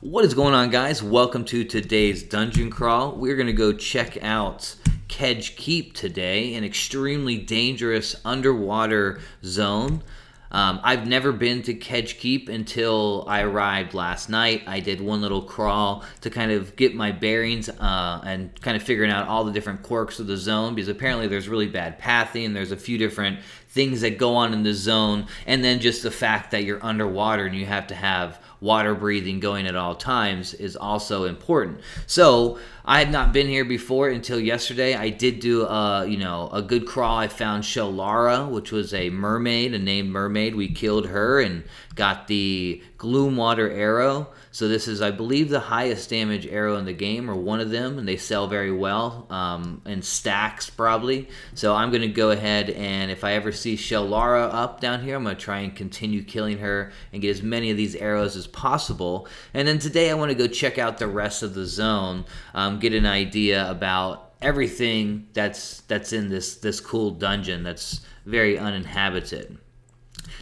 What is going on, guys? Welcome to today's dungeon crawl. We're going to go check out Kedge Keep today, an extremely dangerous underwater zone. I've never been to Kedge Keep until I arrived last night. I did one little crawl to kind of get my bearings and kind of figuring out all the different quirks of the zone, because apparently there's really bad pathing. There's a few different things that go on in the zone, and then just the fact that you're underwater and you have to have water breathing going at all times is also important. So I had not been here before until yesterday. I did do a good crawl. I found Shellara, which was a mermaid, a named mermaid. We killed her and got the gloomwater arrow. So this is, I believe, the highest damage arrow in the game, or one of them, and they sell very well in stacks probably. So I'm going to go ahead, and if I ever see Shellara up down here, I'm going to try and continue killing her and get as many of these arrows as possible. And then today I want to go check out the rest of the zone, get an idea about everything that's in this cool dungeon that's very uninhabited.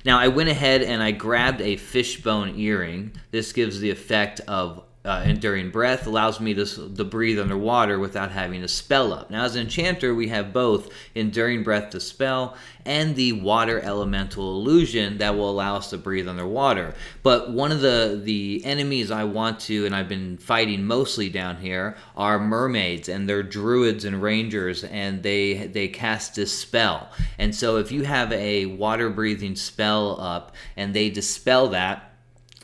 Now, I went ahead and I grabbed a fishbone earring. This gives the effect of enduring breath, allows me to breathe underwater without having to spell up. Now, as an enchanter, we have both enduring breath to spell and the water elemental illusion that will allow us to breathe underwater. But one of the enemies I want to, and I've been fighting mostly down here, are mermaids, and they're druids and rangers, and they cast dispel. And so if you have a water breathing spell up and they dispel that,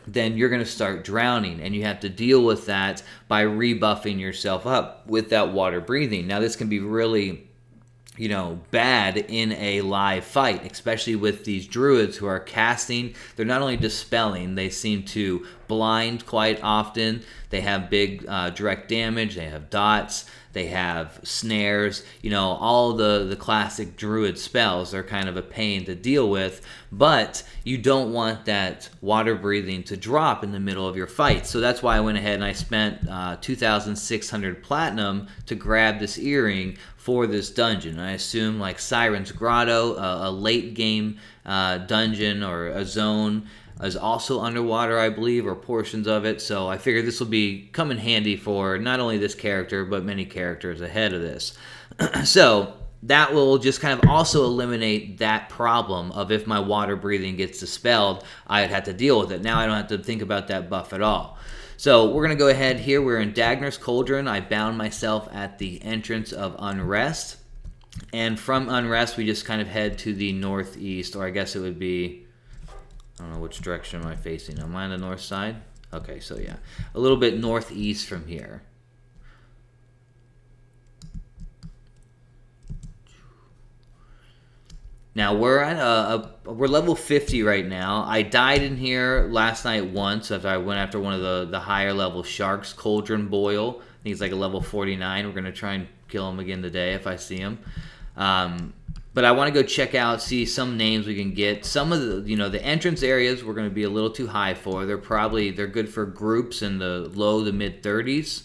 then you're going to start drowning, and you have to deal with that by rebuffing yourself up with that water breathing. Now, this can be really bad in a live fight, especially with these druids who are casting. They're not only dispelling, they seem to blind quite often. They have big direct damage. They have dots. They have snares. All the classic druid spells are kind of a pain to deal with, but you don't want that water breathing to drop in the middle of your fight. So that's why I went ahead and I spent 2,600 platinum to grab this earring for this dungeon. I assume like Siren's Grotto, a late game dungeon or a zone, is also underwater, I believe, or portions of it. So I figured this will come in handy for not only this character, but many characters ahead of this. So that will just kind of also eliminate that problem of if my water breathing gets dispelled, I'd have to deal with it. Now I don't have to think about that buff at all. So we're going to go ahead here. We're in Dagnar's Cauldron. I bound myself at the entrance of Unrest. And from Unrest, we just kind of head to the northeast, or I guess it would be, I don't know which direction am I facing. Am I on the north side? Okay, so yeah, a little bit northeast from here. Now we're at we're level 50 right now. I died in here last night once after I went after one of the higher level sharks, Cauldronboil. I think he's like a level 49. We're gonna try and kill him again today if I see him. But I want to go check out, see some names we can get. Some of the entrance areas we're going to be a little too high for. They're good for groups in the low to mid 30s.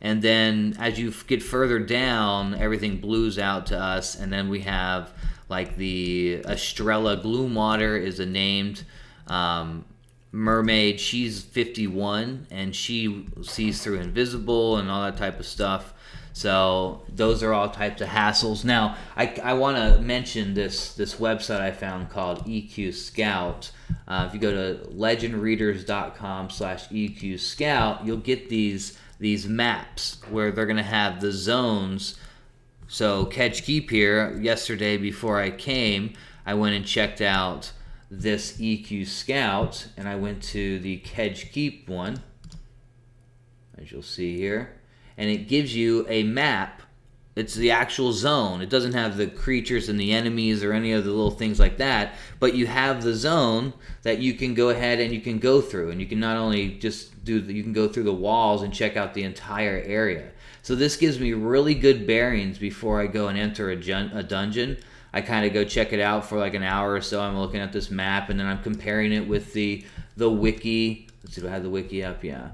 And then as you get further down, everything blues out to us. And then we have like the Estrella Gloomwater is a named mermaid. She's 51 and she sees through invisible and all that type of stuff. So those are all types of hassles. Now, I want to mention this website I found called EQ Scout. If you go to legendreaders.com/EQ Scout, you'll get these maps where they're going to have the zones. So Kedge Keep here, yesterday before I came, I went and checked out this EQ Scout, and I went to the Kedge Keep one, as you'll see here. And it gives you a map. It's the actual zone. It doesn't have the creatures and the enemies or any of the little things like that, but you have the zone that you can go ahead and you can go through. And you can not only just you can go through the walls and check out the entire area. So this gives me really good bearings before I go and enter a dungeon. I kind of go check it out for like an hour or so. I'm looking at this map, and then I'm comparing it with the wiki. Let's see if I have the wiki up. Yeah.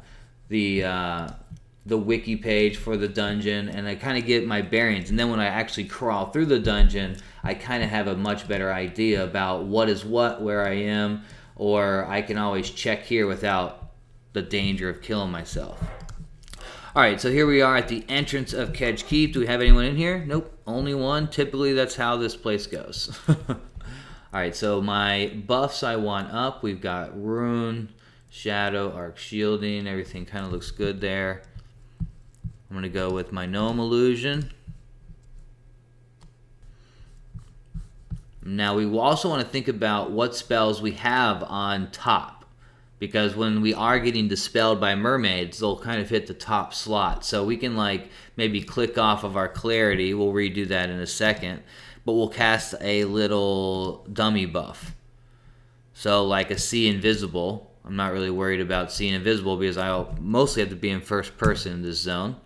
The wiki page for the dungeon, and I kind of get my bearings. And then when I actually crawl through the dungeon, I kind of have a much better idea about what is what, where I am, or I can always check here without the danger of killing myself. Alright, so here we are at the entrance of Kedge Keep. Do we have anyone in here? Nope, only one. Typically, that's how this place goes. Alright, so my buffs I want up. We've got Rune, Shadow, Arc Shielding. Everything kind of looks good there. I'm going to go with my Gnome Illusion. Now, we also want to think about what spells we have on top. Because when we are getting dispelled by mermaids, they'll kind of hit the top slot. So we can like maybe click off of our clarity. We'll redo that in a second. But we'll cast a little dummy buff. So like a See Invisible. I'm not really worried about seeing invisible because I'll mostly have to be in first person in this zone.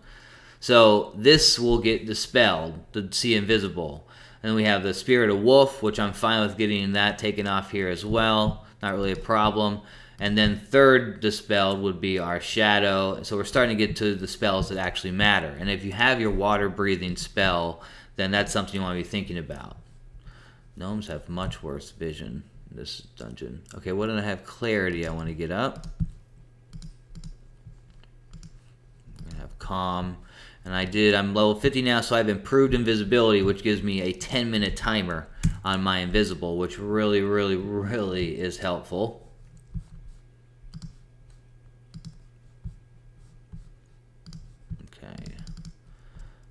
So this will get dispelled, the See Invisible. And then we have the Spirit of Wolf, which I'm fine with getting that taken off here as well. Not really a problem. And then third dispelled would be our Shadow. So we're starting to get to the spells that actually matter. And if you have your water breathing spell, then that's something you want to be thinking about. Gnomes have much worse vision in this dungeon. Okay, what did I have? Clarity I want to get up. I have Calm. And I'm level 50 now, so I've improved invisibility, which gives me a 10-minute timer on my invisible, which really, really, really is helpful.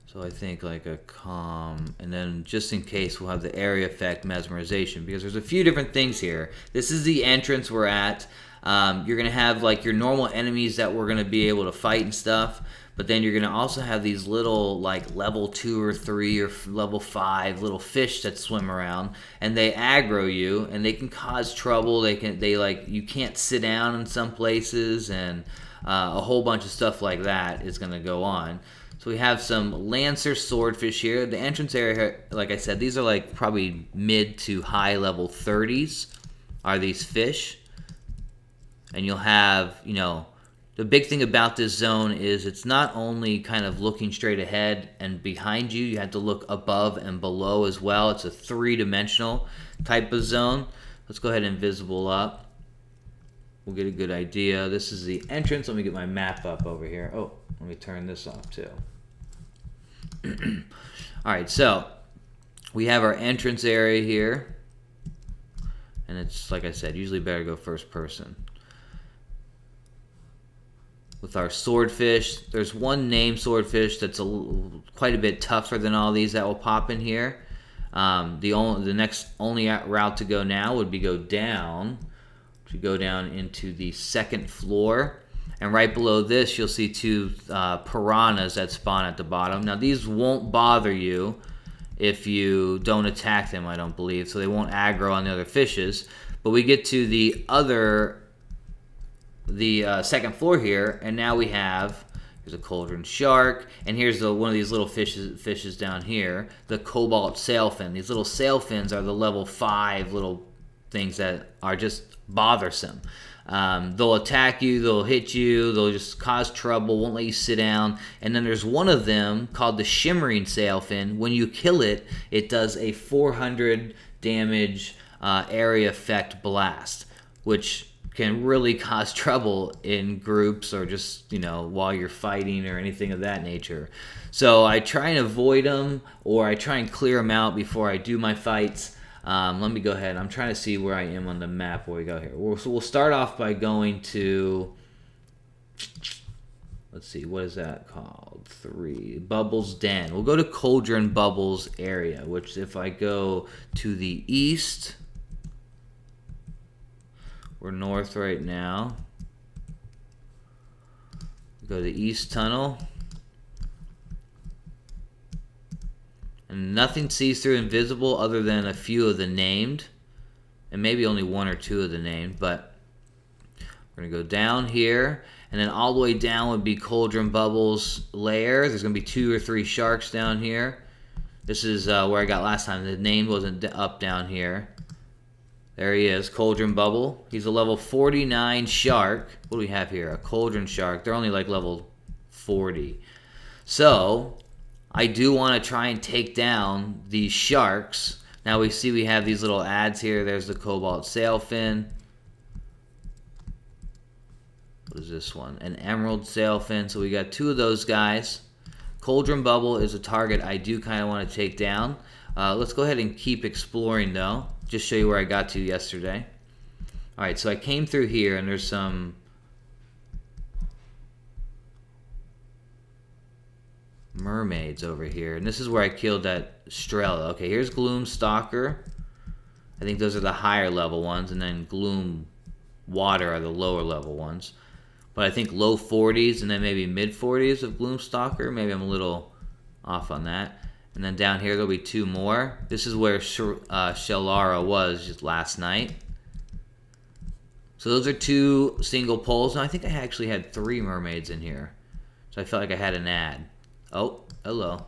So I think like a Calm, and then just in case we'll have the area effect Mesmerization, because there's a few different things here. This is the entrance we're at. You're going to have like your normal enemies that we're going to be able to fight and stuff, but then you're going to also have these little like level 2 or 3 or level 5 little fish that swim around, and they aggro you, and they can cause trouble. You can't sit down in some places, and a whole bunch of stuff like that is going to go on. So we have some Lancer Swordfish here. The entrance area, like I said, these are like probably mid to high level 30s are these fish. And you'll have, the big thing about this zone is it's not only kind of looking straight ahead and behind you, you have to look above and below as well. It's a 3-dimensional type of zone. Let's go ahead and invisible up. We'll get a good idea. This is the entrance. Let me get my map up over here. Oh, let me turn this off too. Alright, so we have our entrance area here. And it's, like I said, usually better to go first person. With our swordfish, there's one named swordfish that's quite a bit tougher than all these that will pop in here. The next only route to go now would be go down. To go down into the second floor. And right below this, you'll see 2 piranhas that spawn at the bottom. Now, these won't bother you if you don't attack them, I don't believe. So they won't aggro on the other fishes. But we get to the second floor here, and now we have, here's a cauldron shark, and here's one of these little fishes down here, the cobalt sailfin. These little sailfins are the level 5 little things that are just bothersome. They'll attack you, they'll hit you, they'll just cause trouble, won't let you sit down. And then there's one of them called the shimmering sailfin. When you kill it, it does a 400 damage area effect blast, which can really cause trouble in groups or just, while you're fighting or anything of that nature. So I try and avoid them, or I try and clear them out before I do my fights. Let me go ahead. I'm trying to see where I am on the map where we go here. So we'll start off by going to, let's see, what is that called? 3. Bubbles Den. We'll go to Cauldron Bubbles area, which if I go to the east, we're north right now. Go to the east tunnel. And nothing sees through invisible other than a few of the named. And maybe only 1 or 2 of the named. But we're going to go down here. And then all the way down would be Cauldron Bubbles lair. There's going to be 2 or 3 sharks down here. This is where I got last time. The name wasn't up down here. There he is, Cauldron Bubble. He's a level 49 shark. What do we have here? A Cauldron shark. They're only like level 40. So I do want to try and take down these sharks. Now we see we have these little ads here. There's the Cobalt Sailfin. what is this one? An emerald sailfin. So we got 2 of those guys. Cauldronboil is a target I do kind of want to take down. Let's go ahead and keep exploring though. Just show you where I got to yesterday. Alright, so I came through here and there's some mermaids over here. And this is where I killed that Shellara. Okay, here's gloomstalker. I think those are the higher level ones. And then gloomwater are the lower level ones. But I think low 40s and then maybe mid 40s of gloomstalker. Maybe I'm a little off on that. And then down here there'll be 2 more. This is where Shellara was just last night. So those are 2 single poles. And I think I actually had 3 mermaids in here. So I felt like I had an ad. Oh, hello.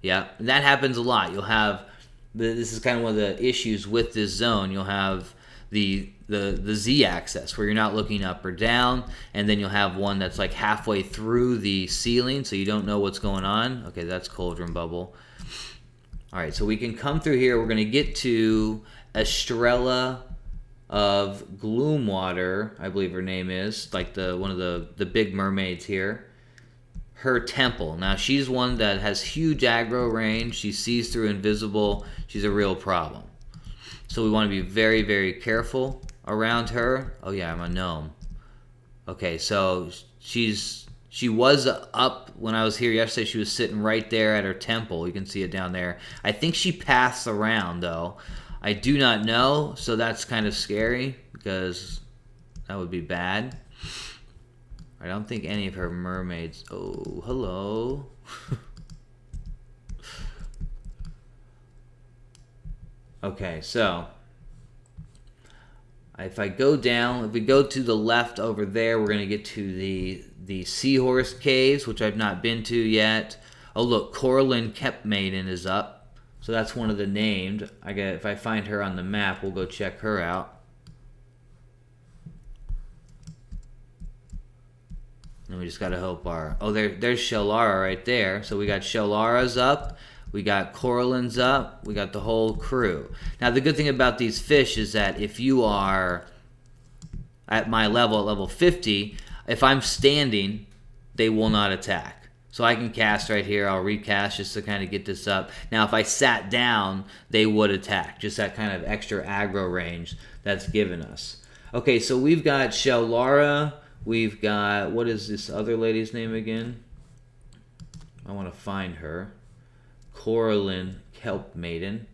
Yeah, that happens a lot. You'll have, this is kind of one of the issues with this zone. You'll have the Z-axis where you're not looking up or down, and then you'll have one that's like halfway through the ceiling, so you don't know what's going on. Okay, that's Cauldronboil. All right, so we can come through here. We're going to get to Estrella of Gloomwater, I believe her name is, like one of the big mermaids here. Her temple. Now she's one that has huge aggro range. She sees through invisible. She's a real problem. So we want to be very, very careful around her. Oh yeah, I'm a gnome. Okay, so she was up when I was here yesterday. She was sitting right there at her temple. You can see it down there. I think she passed around though. I do not know, so that's kind of scary because that would be bad. I don't think any of her mermaids... Oh, hello. Okay, so... If I go down, if we go to the left over there, we're going to get to the seahorse caves, which I've not been to yet. Oh, look, Coralyn Maiden is up. So that's one of the named. If I find her on the map, we'll go check her out. And we just gotta hope our... Oh, there's Shellara right there. So we got Shellara's up. We got Coralyn's up. We got the whole crew. Now, the good thing about these fish is that if you are at my level, at level 50, if I'm standing, they will not attack. So I can cast right here. I'll recast just to kind of get this up. Now, if I sat down, they would attack. Just that kind of extra aggro range that's given us. Okay, so we've got Shellara. We've got, what is this other lady's name again? I want to find her. Coralyn Maiden.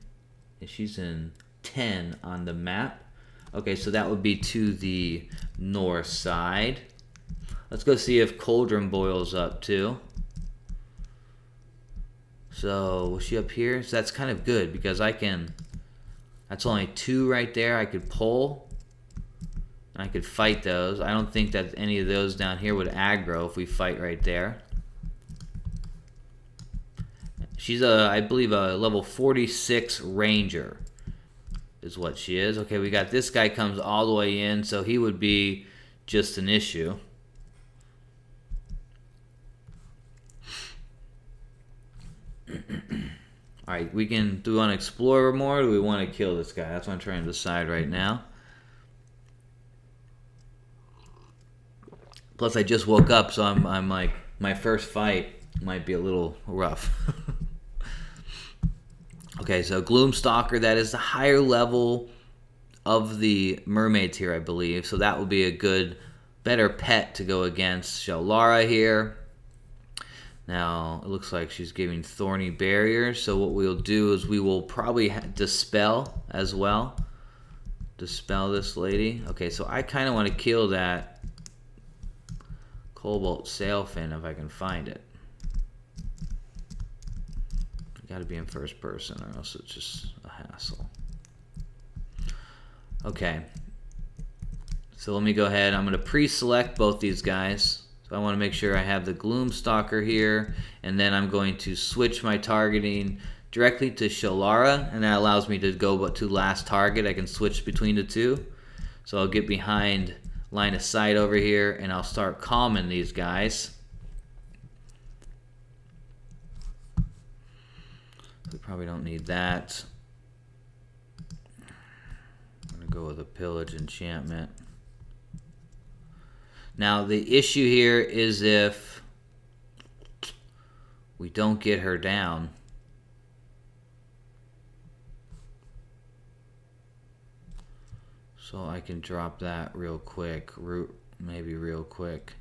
And she's in 10 on the map. Okay, so that would be to the north side. Let's go see if Cauldronboil's up too. So, was she up here? So that's kind of good because I can... That's only 2 right there I could pull. I could fight those. I don't think that any of those down here would aggro if we fight right there. She's I believe a level 46 ranger is what she is. Okay, we got this guy comes all the way in, so he would be just an issue. Alright, do we want to explore more or do we want to kill this guy? That's what I'm trying to decide right now. Plus, I just woke up, so I'm like, my first fight might be a little rough. Okay, so Gloomstalker, that is the higher level of the mermaids here, I believe. So that would be a better pet to go against Shellara here. Now, it looks like she's giving thorny barriers. So what we'll do is we will probably dispel as well. Dispel this lady. Okay, so I kind of want to kill that Cobalt sailfin if I can find it. Got to be in first person or else it's just a hassle. Okay. So let me go ahead. I'm going to pre-select both these guys. So I want to make sure I have the Gloomstalker here. And then I'm going to switch my targeting directly to Shellara. And that allows me to go to last target. I can switch between the 2. So I'll get behind line of sight over here. And I'll start calming these guys. We probably don't need that. I'm going to go with a pillage enchantment. Now the issue here is if we don't get her down. So I can drop that real quick. Maybe real quick.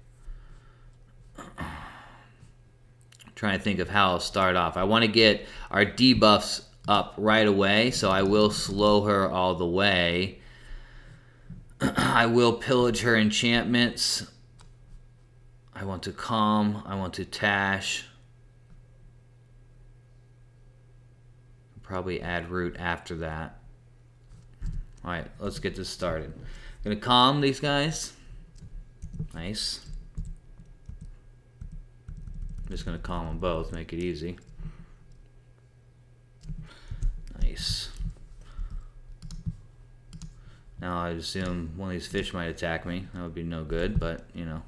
Trying to think of how I'll start off. I want to get our debuffs up right away, so I will slow her all the way. I will pillage her enchantments. I want to calm. I want to tash. Probably add root after that. Alright, let's get this started. I'm gonna calm these guys. Nice. I'm just going to calm them both, make it easy. Nice. Now I assume one of these fish might attack me. That would be no good, but, you know.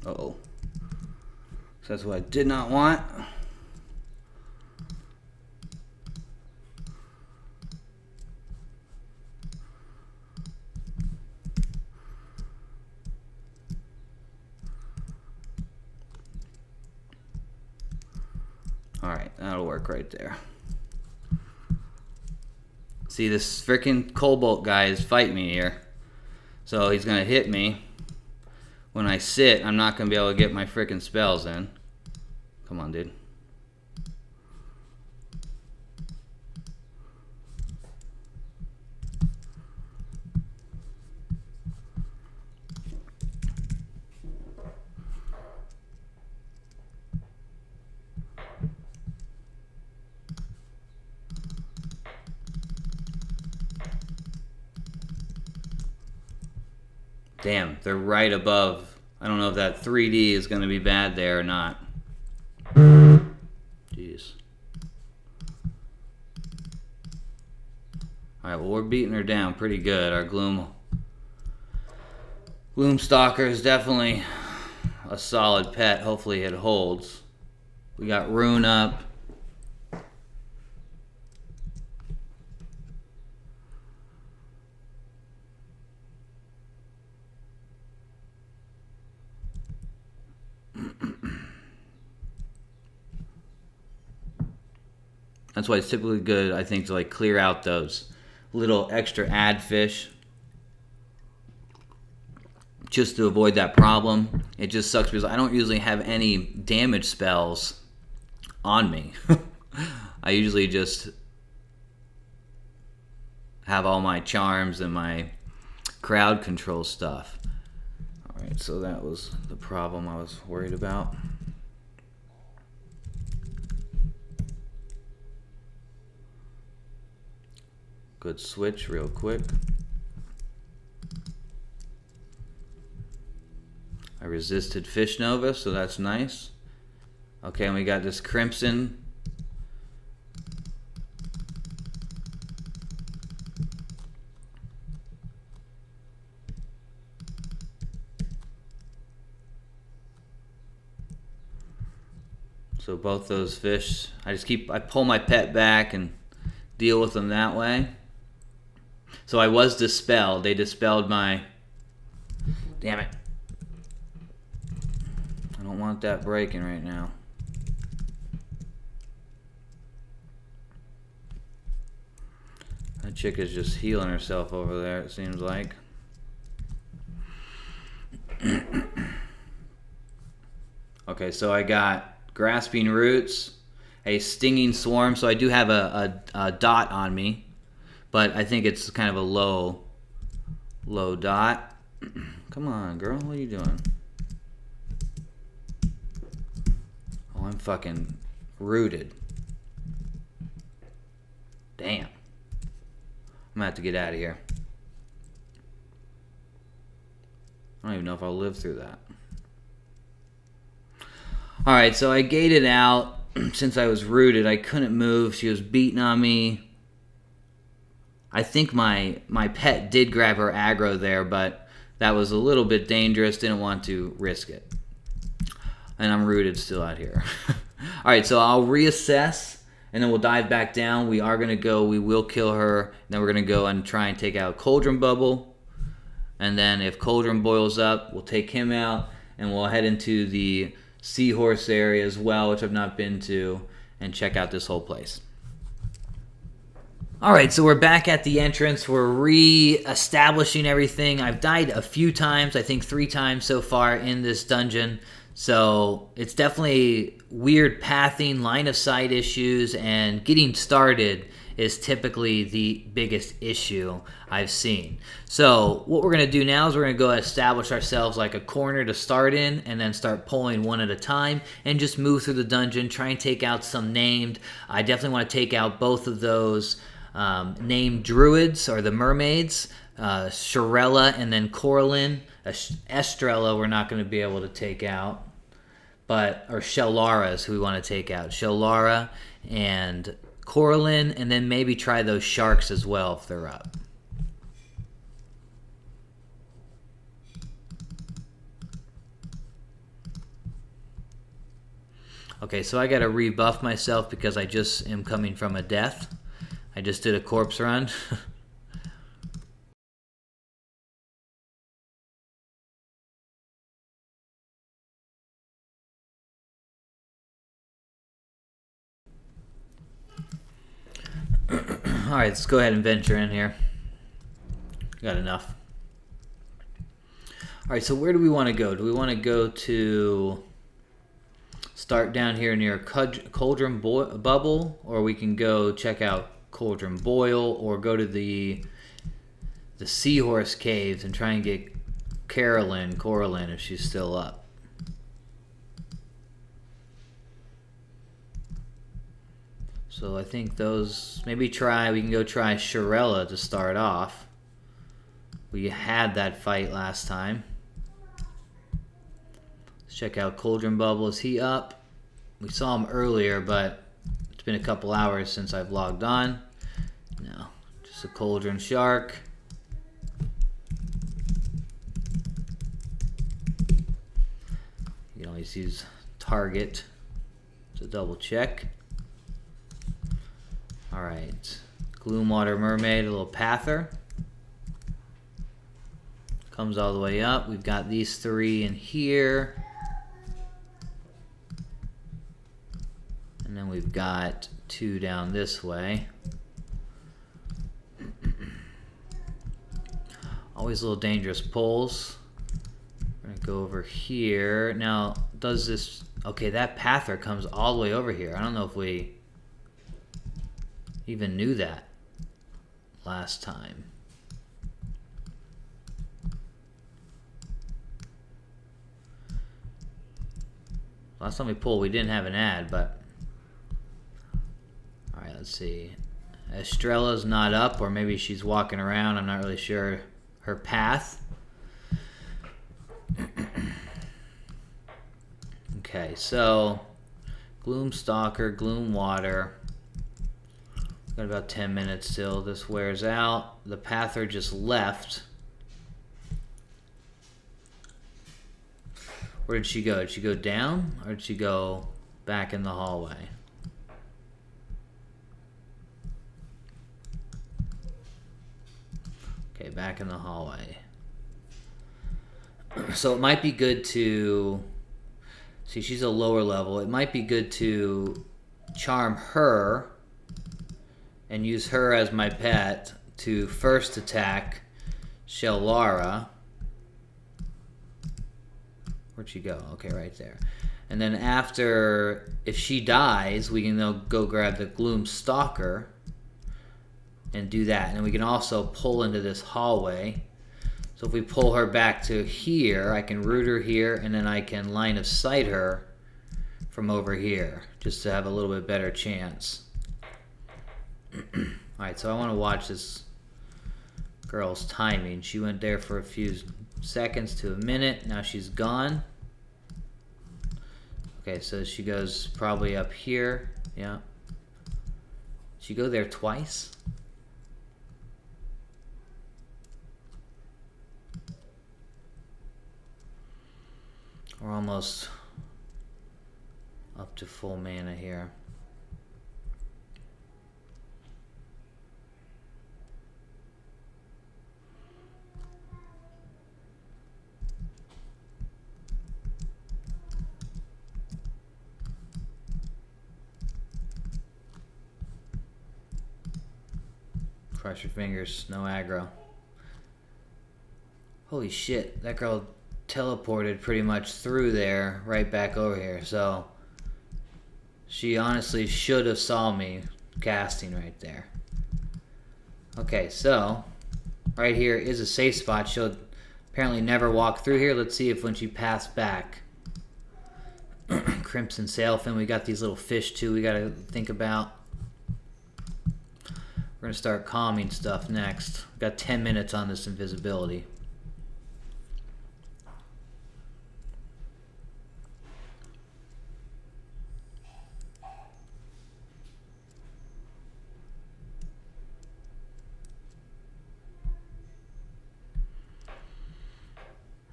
Uh-oh. So that's what I did not want. Alright, that'll work right there. See, this freaking Cobalt guy is fighting me here. So he's going to hit me. When I sit, I'm not going to be able to get my freaking spells in. Come on, dude. Damn, they're right above. I don't know if that 3D is going to be bad there or not. Jeez. Alright, well, we're beating her down pretty good. Our Gloomstalker is definitely a solid pet. Hopefully it holds. We got Rune up. That's why it's typically good, I think, to like clear out those little extra ad fish, just to avoid that problem. It just sucks because I don't usually have any damage spells on me. I usually just have all my charms and my crowd control stuff. Alright, so that was the problem I was worried about. Good switch real quick. I resisted Fish Nova, so that's nice. Okay, and we got this Crimson. So both those fish, I pull my pet back and deal with them that way. So I was dispelled. They dispelled my... Damn it. I don't want that breaking right now. That chick is just healing herself over there, it seems like. Okay, so I got Grasping Roots, a stinging swarm. So I do have a dot on me, but I think it's kind of a low dot. Come on, girl, what are you doing? Oh, I'm fucking rooted. Damn. I'm gonna have to get out of here. I don't even know if I'll live through that. Alright, so I gated out. Since I was rooted, I couldn't move. She was beating on me. I think my pet did grab her aggro there, but that was a little bit dangerous. Didn't want to risk it. And I'm rooted still out here. Alright, so I'll reassess, and then we'll dive back down. We are going to go, we will kill her, and then we're going to go and try and take out Cauldronboil. And then if Cauldron boils up, we'll take him out, and we'll head into the seahorse area as well, which I've not been to, and check out this whole place. Alright, so we're back at the entrance. We're re-establishing everything. I've died a few times, I think 3 times so far in this dungeon. So it's definitely weird pathing, line of sight issues, and getting started is typically the biggest issue I've seen. So what we're going to do now is we're going to go establish ourselves like a corner to start in, and then start pulling one at a time and just move through the dungeon, try and take out some named. I definitely want to take out both of those named druids, or the mermaids, Shellara and then Coralyn. Estrella we're not going to be able to take out, or Shellara is who we want to take out. Shellara and Coralyn, and then maybe try those sharks as well if they're up. Okay, so I gotta rebuff myself because I just am coming from a death. I just did a corpse run. Alright, let's go ahead and venture in here. Got enough. Alright, so where do we want to go? Do we want to go to... start down here near Cauldronboil, or we can go check out Cauldronboil, or go to the seahorse caves and try and get Coralyn if she's still up. So I think those, maybe we can go try Shellara to start off. We had that fight last time. Let's check out Cauldronboil. Is he up? We saw him earlier, but it's been a couple hours since I've logged on. No, just a cauldron shark. You can always use target to double check. Alright, gloomwater mermaid, a little pather. Comes all the way up. We've got these 3 in here. And then we've got 2 down this way. Always little dangerous pulls. We're gonna go over here. Now, does this... okay, that pather comes all the way over here. I don't know if we even knew that last time. Last time we pulled, we didn't have an ad, but... alright, let's see. Estrella's not up, or maybe she's walking around. I'm not really sure her path. Okay, so... Gloomstalker, Gloomwater. Got about 10 minutes till this wears out. The pather just left. Where did she go? Did she go down, or did she go back in the hallway? Okay, back in the hallway. So it might be good to... see, she's a lower level. It might be good to charm her and use her as my pet to first attack Shellara. Where'd she go? Okay, right there. And then after, if she dies, we can now go grab the Gloom Stalker and do that. And then we can also pull into this hallway. So if we pull her back to here, I can root her here, and then I can line of sight her from over here, just to have a little bit better chance. Alright, so I want to watch this girl's timing. She went there for a few seconds to a minute. Now she's gone. Okay, so she goes probably up here. Yeah. Did she go there twice? We're almost up to full mana here. Cross your fingers, no aggro. Holy shit, that girl teleported pretty much through there, right back over here. So she honestly should have saw me casting right there. Okay, so right here is a safe spot. She'll apparently never walk through here. Let's see if when she passed back. Crimson sailfin. We got these little fish too we gotta think about. We're gonna start calming stuff next. We've got 10 minutes on this invisibility.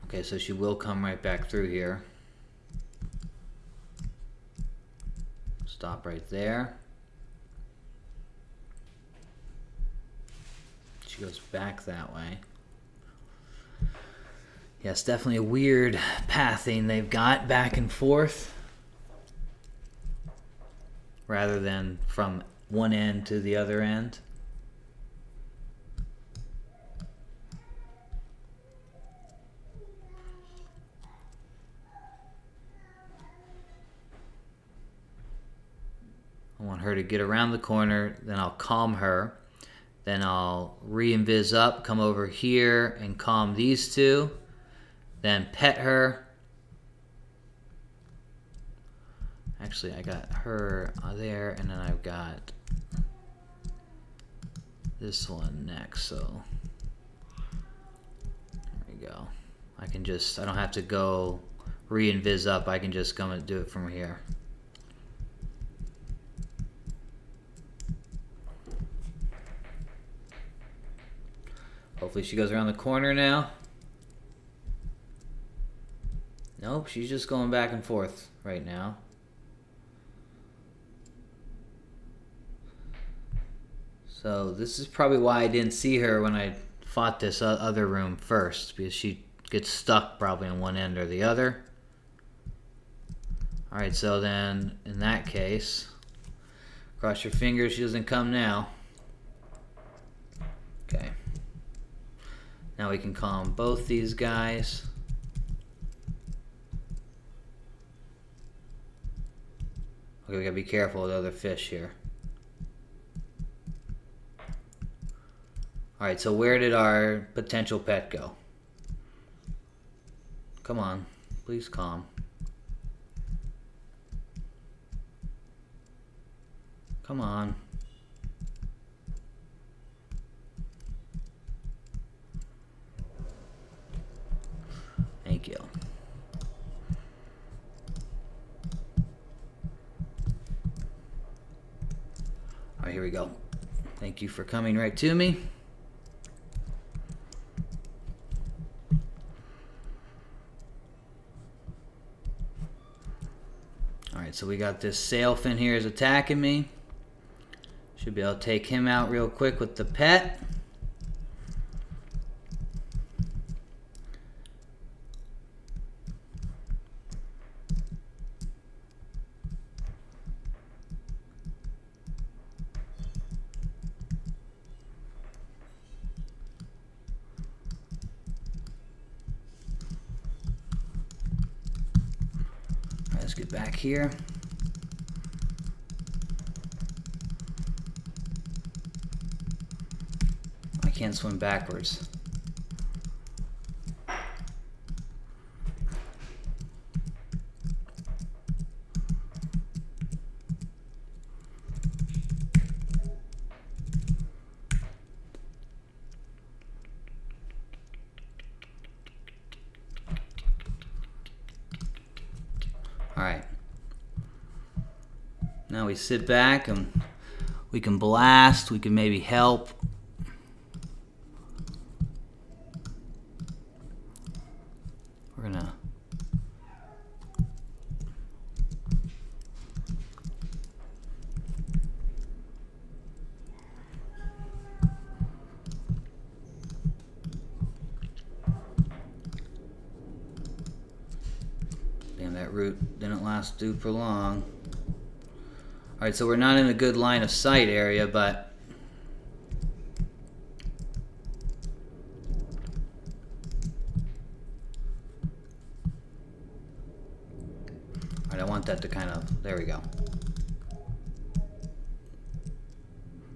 Okay, so she will come right back through here. Stop right there. She goes back that way. Yes, definitely a weird pathing they've got back and forth, rather than from one end to the other end. I want her to get around the corner, then I'll calm her. Then I'll re-invis up, come over here and calm these two. Then pet her. Actually, I got her there, and then I've got this one next, so there we go. I can just, I don't have to go re-invis up, I can just come and do it from here. Hopefully she goes around the corner now. Nope, she's just going back and forth right now. So this is probably why I didn't see her when I fought this other room first, because she gets stuck probably on one end or the other. Alright, so then in that case, cross your fingers she doesn't come now. Okay. Now we can calm both these guys. Okay, we gotta be careful with other fish here. Alright, so where did our potential pet go? Come on, please calm. Come on. Thank you. All right, here we go. Thank you for coming right to me. All right, so we got this sailfin here is attacking me. Should be able to take him out real quick with the pet. get back here. I can't swim backwards. Alright. Now we sit back and we can blast, we can maybe help. We're gonna that route didn't last super long. Alright, so we're not in a good line of sight area, but alright, I want that to kind of, there we go.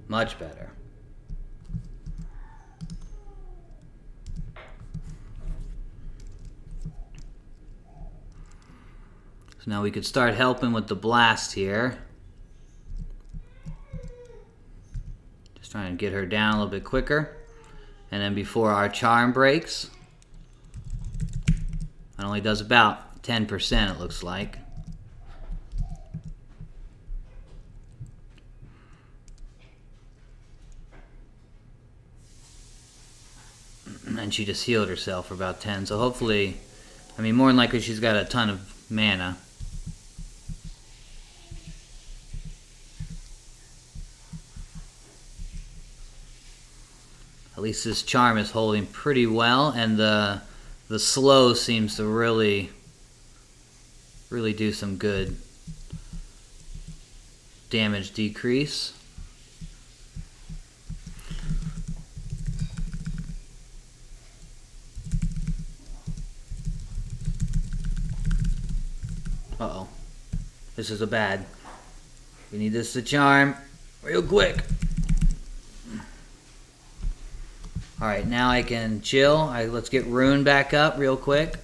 Much better. So now we could start helping with the blast here. Just trying to get her down a little bit quicker. And then before our charm breaks, it only does about 10%, it looks like. And she just healed herself for about 10. So hopefully, I mean, more than likely she's got a ton of mana. At least this charm is holding pretty well, and the slow seems to really do some good damage decrease. Uh-oh. This is a bad. We need this to charm real quick. Alright, now I can chill. Let's get Rune back up real quick.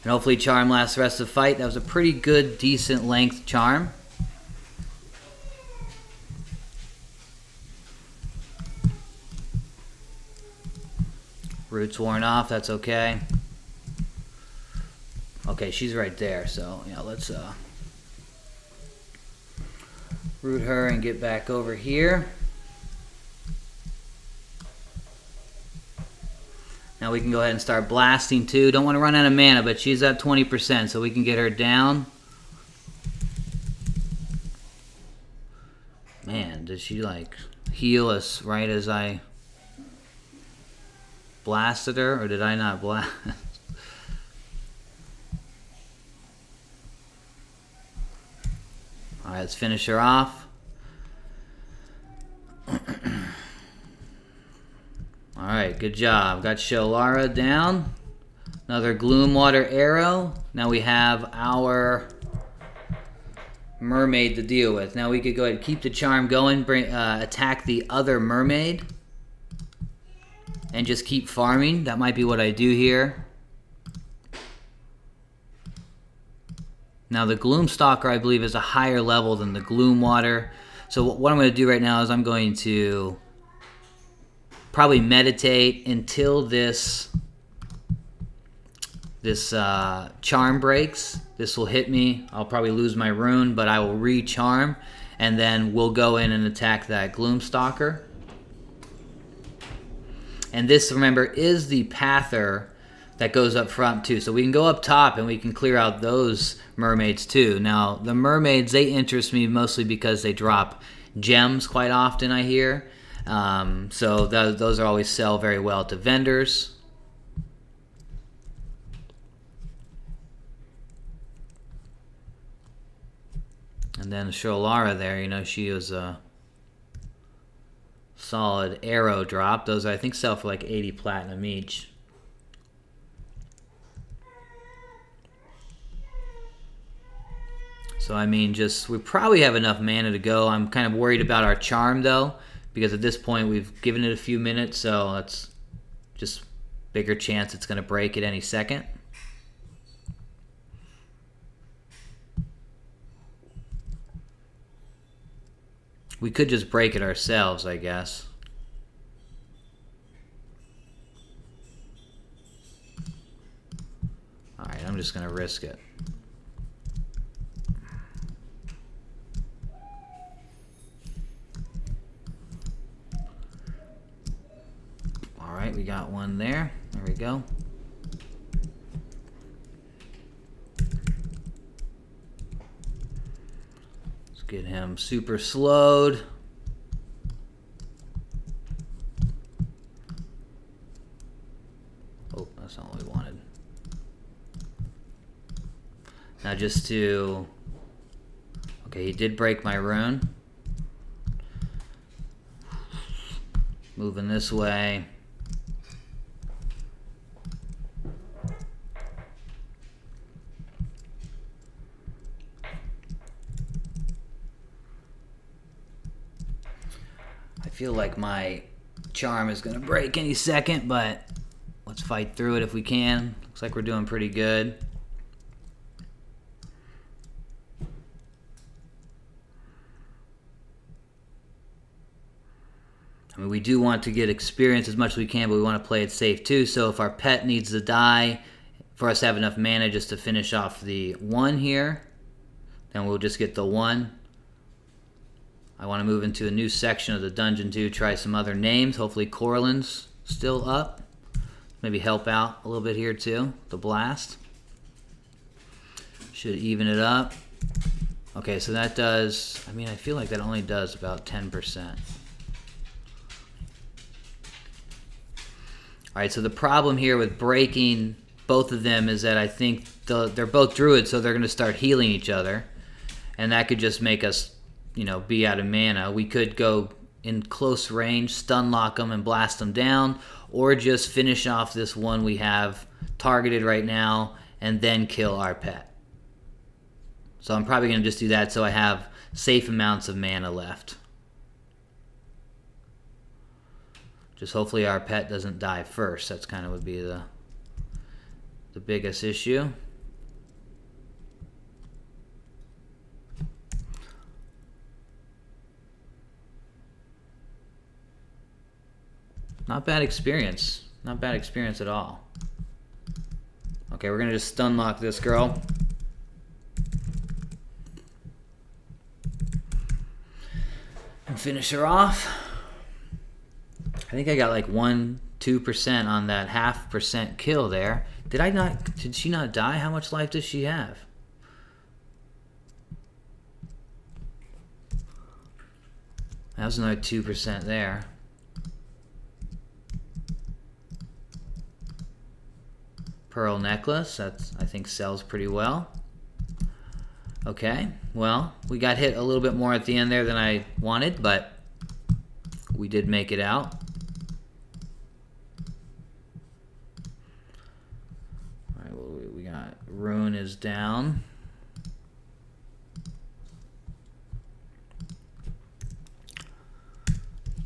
And hopefully charm lasts the rest of the fight. That was a pretty good, decent length charm. Root's worn off, that's okay. Okay, she's right there, so yeah, let's root her and get back over here. Now we can go ahead and start blasting too. Don't want to run out of mana, but she's at 20%, so we can get her down. Man, did she like heal us right as I blasted her, or did I not blast? Alright, let's finish her off. Alright, good job. Got Shellara down. Another gloomwater arrow. Now we have our mermaid to deal with. Now we could go ahead and keep the charm going, attack the other mermaid, and just keep farming. That might be what I do here. Now the Gloomstalker, I believe, is a higher level than the Gloomwater. So what I'm going to do right now is I'm going to probably meditate until this charm breaks. This will hit me. I'll probably lose my rune, but I will re-charm, and then we'll go in and attack that Gloomstalker. And this, remember, is the pather that goes up front too. So we can go up top and we can clear out those mermaids too. Now, the mermaids, they interest me mostly because they drop gems quite often, I hear. So those are always sell very well to vendors. And then Shellara there, you know, she was a solid arrow drop. Those I think sell for like 80 platinum each. So I mean, we probably have enough mana to go. I'm kind of worried about our charm though, because at this point we've given it a few minutes, so that's just bigger chance it's going to break at any second. We could just break it ourselves, I guess. Alright, I'm just going to risk it. Alright, we got one there. There we go. Let's get him super slowed. Oh, that's not what we wanted. Now just to... Okay, he did break my rune. Moving this way. I feel like my charm is going to break any second, but let's fight through it if we can. Looks like we're doing pretty good. I mean, we do want to get experience as much as we can, but we want to play it safe too. So if our pet needs to die for us to have enough mana just to finish off the 1 here, then we'll just get the 1. I want to move into a new section of the dungeon too, try some other names. Hopefully Coralyn's still up. Maybe help out a little bit here too, the blast. Should even it up. Okay, so that does, I mean, I feel like that only does about 10%. Alright, so the problem here with breaking both of them is that I think they're both druids, so they're going to start healing each other. And that could just make us, you know, be out of mana. We could go in close range, stun lock them and blast them down, or just finish off this one we have targeted right now and then kill our pet. So I'm probably going to just do that so I have safe amounts of mana left. Just hopefully our pet doesn't die first. That's kind of would be the biggest issue. Not bad experience. Not bad experience at all. Okay, we're going to just stun lock this girl. And finish her off. I think I got like 1-2% on that 0.5% kill there. Did she not die? How much life does she have? That was another 2% there. Pearl necklace, that's I think sells pretty well. Okay, well, we got hit a little bit more at the end there than I wanted, but we did make it out. Alright, well, we got rune is down.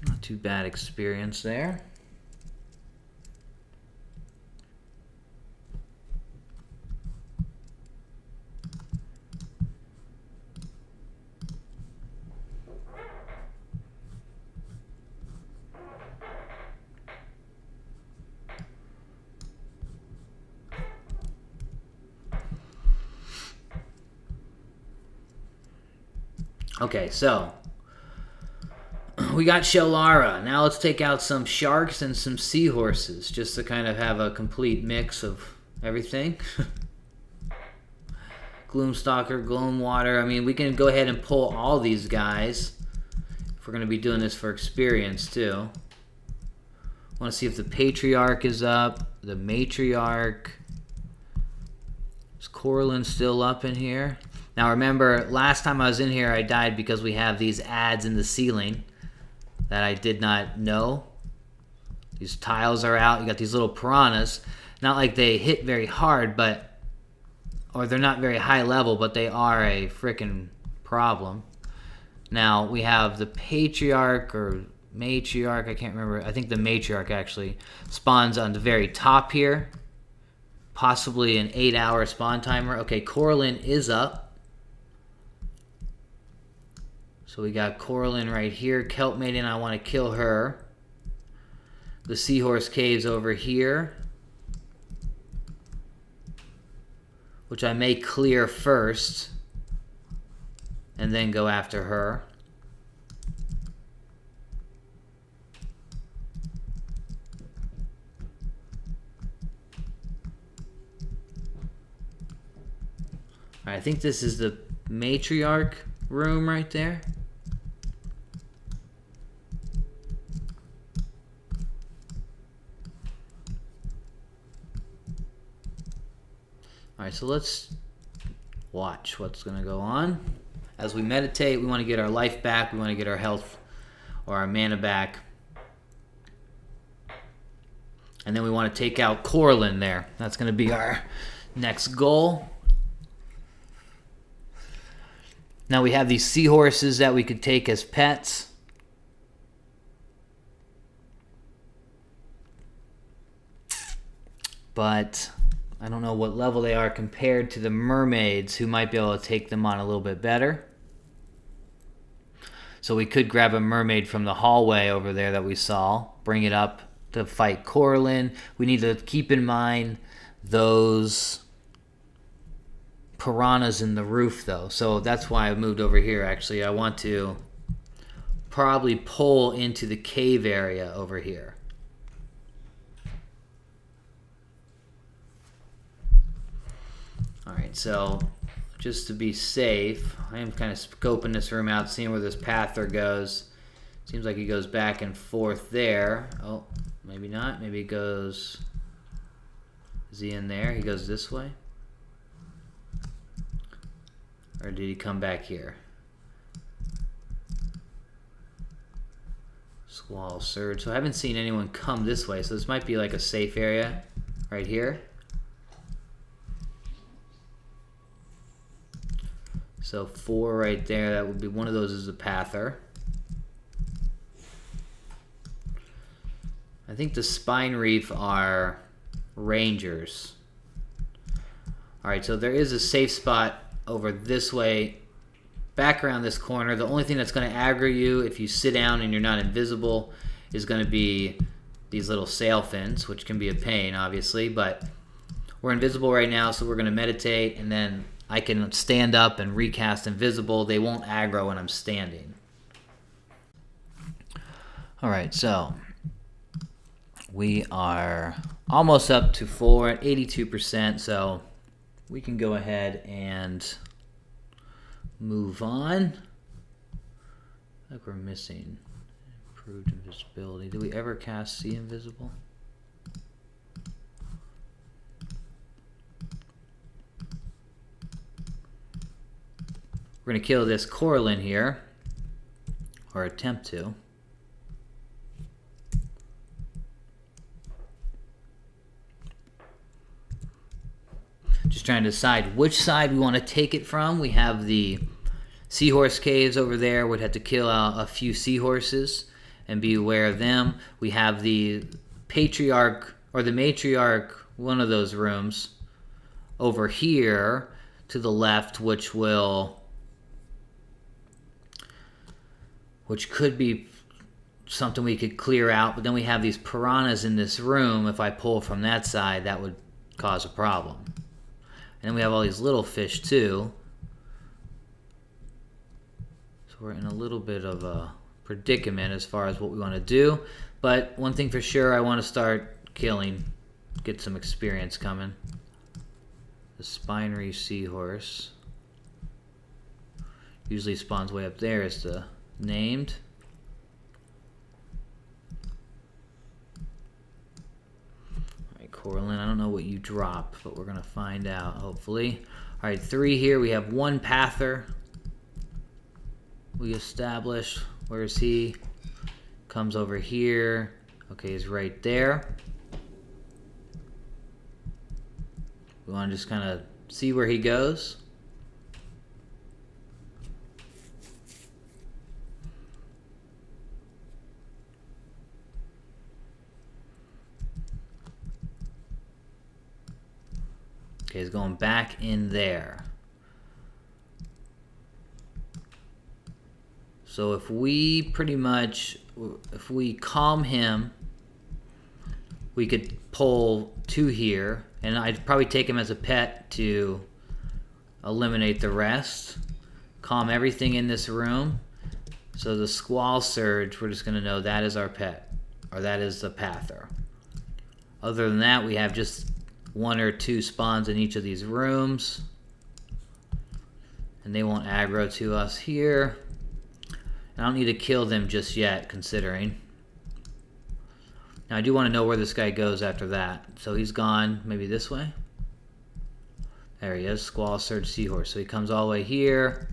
Not too bad experience there. Okay, so we got Shellara. Now let's take out some sharks and some seahorses just to kind of have a complete mix of everything. Gloomstalker, gloomwater. I mean, we can go ahead and pull all these guys if we're going to be doing this for experience too. I want to see if the patriarch is up, the matriarch. Is Coralyn still up in here? Now remember, last time I was in here, I died because we have these adds in the ceiling that I did not know. These tiles are out. You got these little piranhas. Not like they hit very hard, but or they're not very high level, but they are a frickin' problem. Now, we have the Patriarch or Matriarch, I can't remember. I think the Matriarch actually spawns on the very top here. Possibly an 8-hour spawn timer. Okay, Coralyn is up. So we got Coralyn right here. Kelp Maiden, I want to kill her. The Seahorse Cave's over here, which I may clear first and then go after her. All right, I think this is the Matriarch room right there. All right, so let's watch what's going to go on. As we meditate, we want to get our life back. We want to get our health or our mana back. And then we want to take out Coralyn there. That's going to be our next goal. Now we have these seahorses that we could take as pets. But I don't know what level they are compared to the mermaids, who might be able to take them on a little bit better. So we could grab a mermaid from the hallway over there that we saw, bring it up to fight Coralyn. We need to keep in mind those piranhas in the roof, though. So that's why I moved over here, actually. I want to probably pull into the cave area over here. Alright, so just to be safe, I am kind of scoping this room out, seeing where this pather goes. Seems like he goes back and forth there. Oh, maybe not. Maybe he goes... Is he in there? He goes this way? Or did he come back here? Squall Surge. So I haven't seen anyone come this way, so this might be like a safe area right here. So 4 right there, that would be one of those is a pather. I think the Spine Reef are rangers. Alright, so there is a safe spot over this way, back around this corner. The only thing that's going to aggro you if you sit down and you're not invisible is going to be these little sailfins, which can be a pain, obviously, but we're invisible right now, so we're going to meditate, and then I can stand up and recast invisible. They won't aggro when I'm standing. Alright, so we are almost up to 4 at 82%, so we can go ahead and move on. I think we're missing improved invisibility. Do we ever cast See Invisible? We're going to kill this Coralyn here, or attempt to. Just trying to decide which side we want to take it from. We have the seahorse caves over there. We'd have to kill a few seahorses and be aware of them. We have the Patriarch or the Matriarch, one of those rooms, over here to the left, which could be something we could clear out. But then we have these piranhas in this room. If I pull from that side, that would cause a problem. And then we have all these little fish too. So we're in a little bit of a predicament as far as what we want to do. But one thing for sure, I want to start killing, get some experience coming. The Spine Reef Seahorse usually spawns way up there as the named. Coralyn, I don't know what you drop, but we're gonna find out hopefully. All right, 3 here. We have 1 pather. We establish. Where's he? Comes over here. Okay, he's right there. We want to just kind of see where he goes. Okay, he's going back in there. So if we if we calm him, we could pull 2 here, and I'd probably take him as a pet to eliminate the rest. Calm everything in this room. So the Squall Surge, we're just going to know that is our pet, or that is the Pather. Other than that, we have just 1 or 2 spawns in each of these rooms, and they won't aggro to us here. I don't need to kill them just yet, considering. Now, I do want to know where this guy goes after that. So he's gone maybe this way. There he is, Squall Surge Seahorse. So he comes all the way here.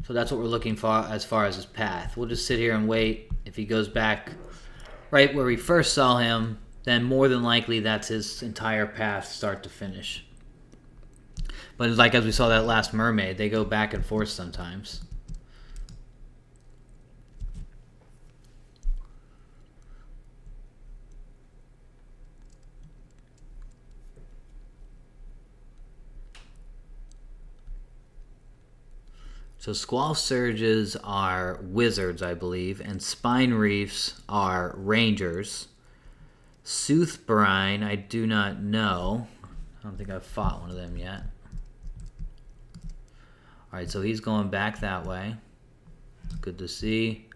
So that's what we're looking for as far as his path. We'll just sit here and wait. If he goes back right where we first saw him, then more than likely that's his entire path, start to finish. But like as we saw that last mermaid, they go back and forth sometimes. So Squall Surges are wizards, I believe, and Spine Reefs are rangers. Soothbrine, I do not know. I don't think I've fought one of them yet. Alright, so he's going back that way. Good to see.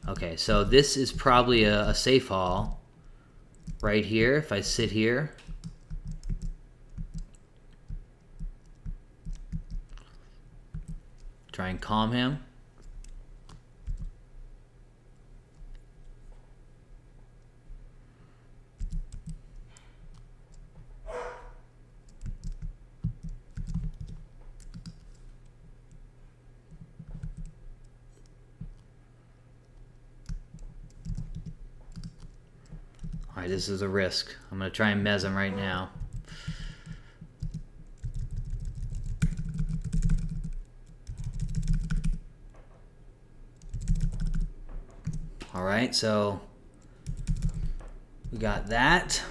Okay, so this is probably a safe haul right here if I sit here. Try and calm him. Alright, this is a risk. I'm going to try and mez him right now. Alright, so we got that.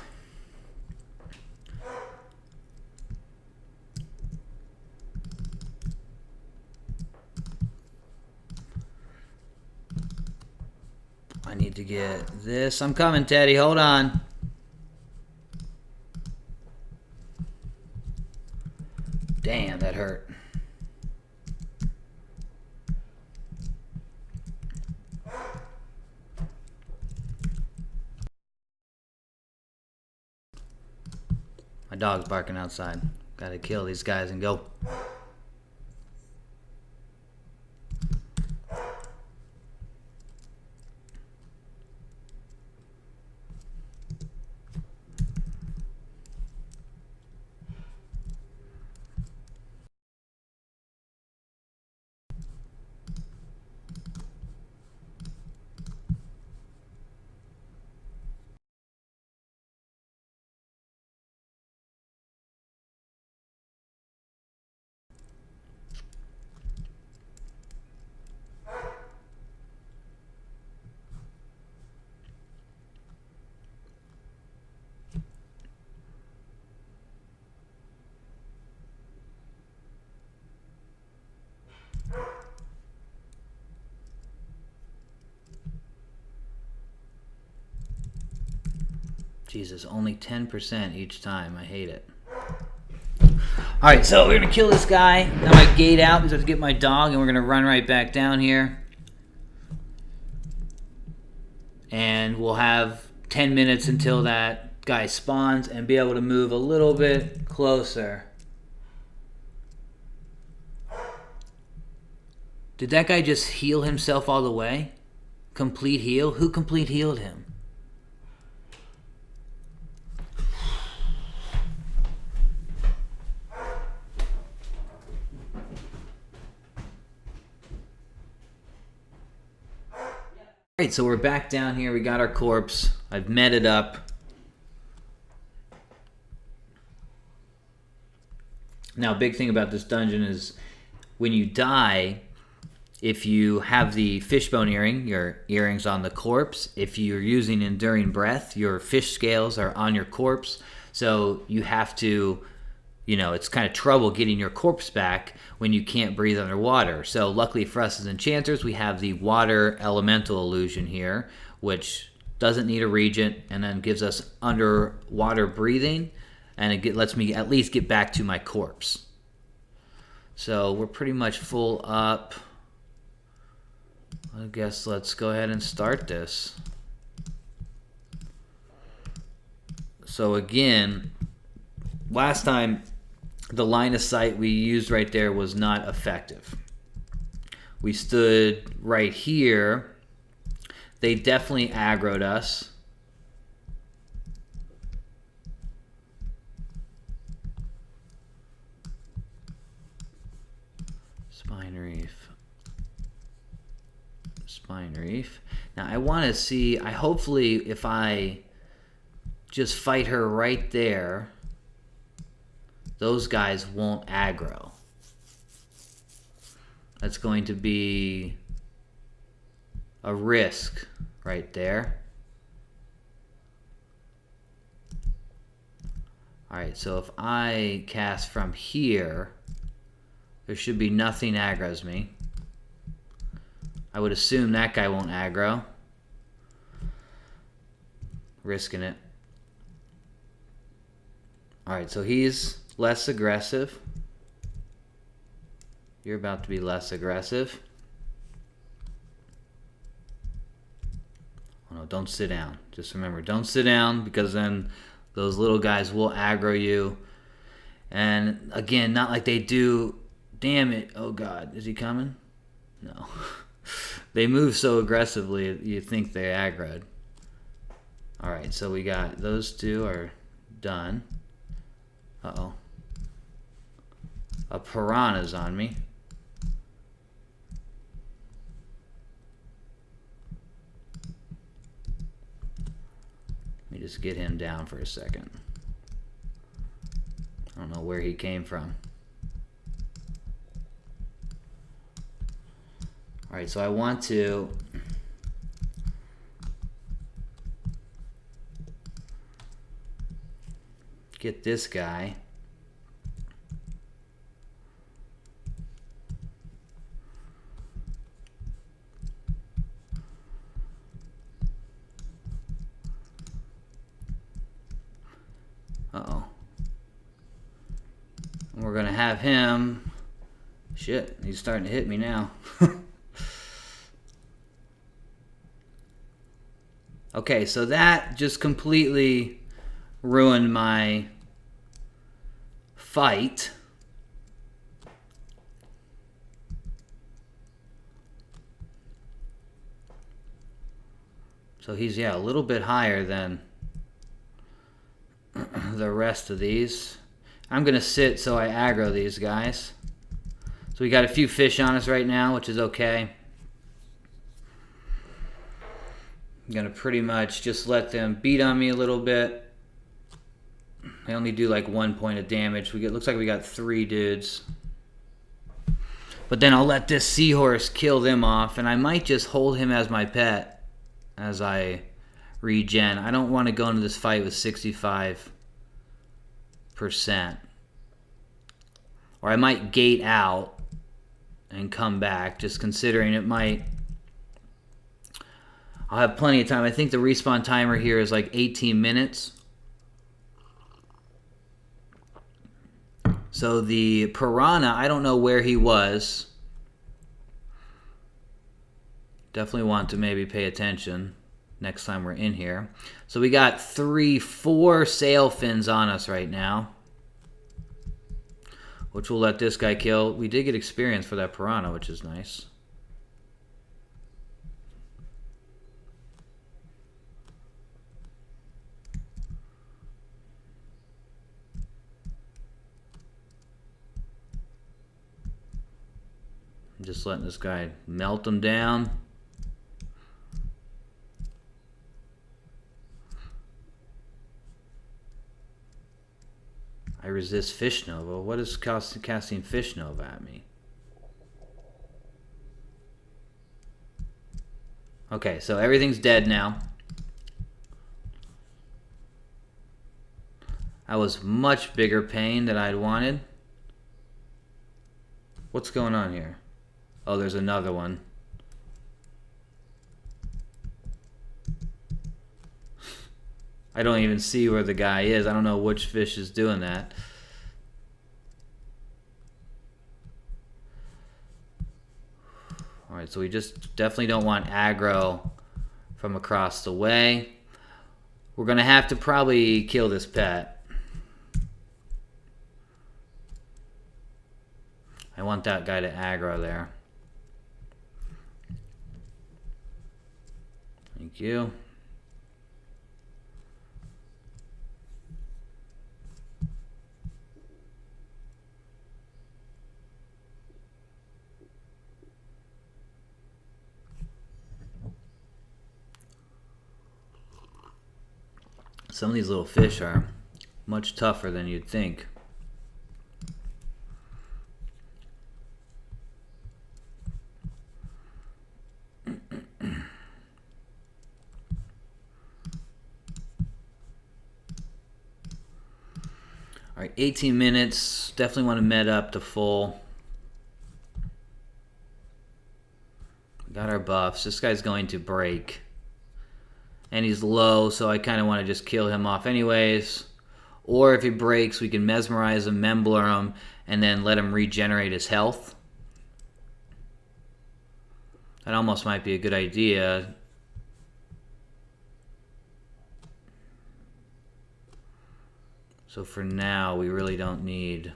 I need to get this. I'm coming, Teddy. Hold on. Damn, that hurt. My dog's barking outside. Gotta kill these guys and go. Jesus, only 10% each time. I hate it. Alright, so we're going to kill this guy. Now I gate out because I have to get my dog, and we're going to run right back down here. And we'll have 10 minutes until that guy spawns and be able to move a little bit closer. Did that guy just heal himself all the way? Complete heal? Who complete healed him? Alright, so we're back down here. We got our corpse. I've met it up. Now, big thing about this dungeon is when you die, if you have the fishbone earring, your earring's on the corpse. If you're using enduring breath, your fish scales are on your corpse. So you have to, it's kind of trouble getting your corpse back when you can't breathe underwater. So luckily for us as enchanters, we have the water elemental illusion here, which doesn't need a regent and then gives us underwater breathing, and it lets me at least get back to my corpse. So we're pretty much full up. I guess let's go ahead and start this. So again, last time the line of sight we used right there was not effective. We stood right here. They definitely aggroed us. Spine reef. Now I want to see, hopefully if I just fight her right there, those guys won't aggro. That's going to be a risk right there. Alright, so if I cast from here, there should be nothing aggroes me. I would assume that guy won't aggro. Risking it. Alright, so he's less aggressive. You're about to be less aggressive. Oh no, don't sit down. Just remember, don't sit down, because then those little guys will aggro you. And again, not like they do. Damn it. Oh god, is he coming? No. They move so aggressively, you think they aggroed. Alright, so we got those two are done. Uh-oh. A piranha's on me. Let me just get him down for a second. I don't know where he came from. Alright, so I want to get this guy. Uh-oh. We're gonna have him. Shit, he's starting to hit me now. Okay, so that just completely ruined my fight. So he's, a little bit higher than the rest of these. I'm going to sit so I aggro these guys. So we got a few fish on us right now, which is okay. I'm going to pretty much just let them beat on me a little bit. They only do like 1 point of damage. Looks like we got 3 dudes. But then I'll let this seahorse kill them off, and I might just hold him as my pet as I regen. I don't want to go into this fight with 65%. Or I might gate out and come back, just considering it might... I'll have plenty of time. I think the respawn timer here is like 18 minutes. So the piranha, I don't know where he was. Definitely want to maybe pay attention next time we're in here. So we got 4 sail fins on us right now, which we'll let this guy kill. We did get experience for that piranha, which is nice. I'm just letting this guy melt them down. I resist Fish Nova. What is casting Fish Nova at me? Okay, so everything's dead now. That was much bigger pain than I'd wanted. What's going on here? Oh, there's another one. I don't even see where the guy is. I don't know which fish is doing that. Alright, so we just definitely don't want aggro from across the way. We're going to have to probably kill this pet. I want that guy to aggro there. Thank you. Some of these little fish are much tougher than you'd think. Alright, 18 minutes. Definitely want to med up to full. We got our buffs. This guy's going to break. And he's low, so I kind of want to just kill him off anyways. Or if he breaks, we can mesmerize him, memblur him, and then let him regenerate his health. That almost might be a good idea. So for now, we really don't need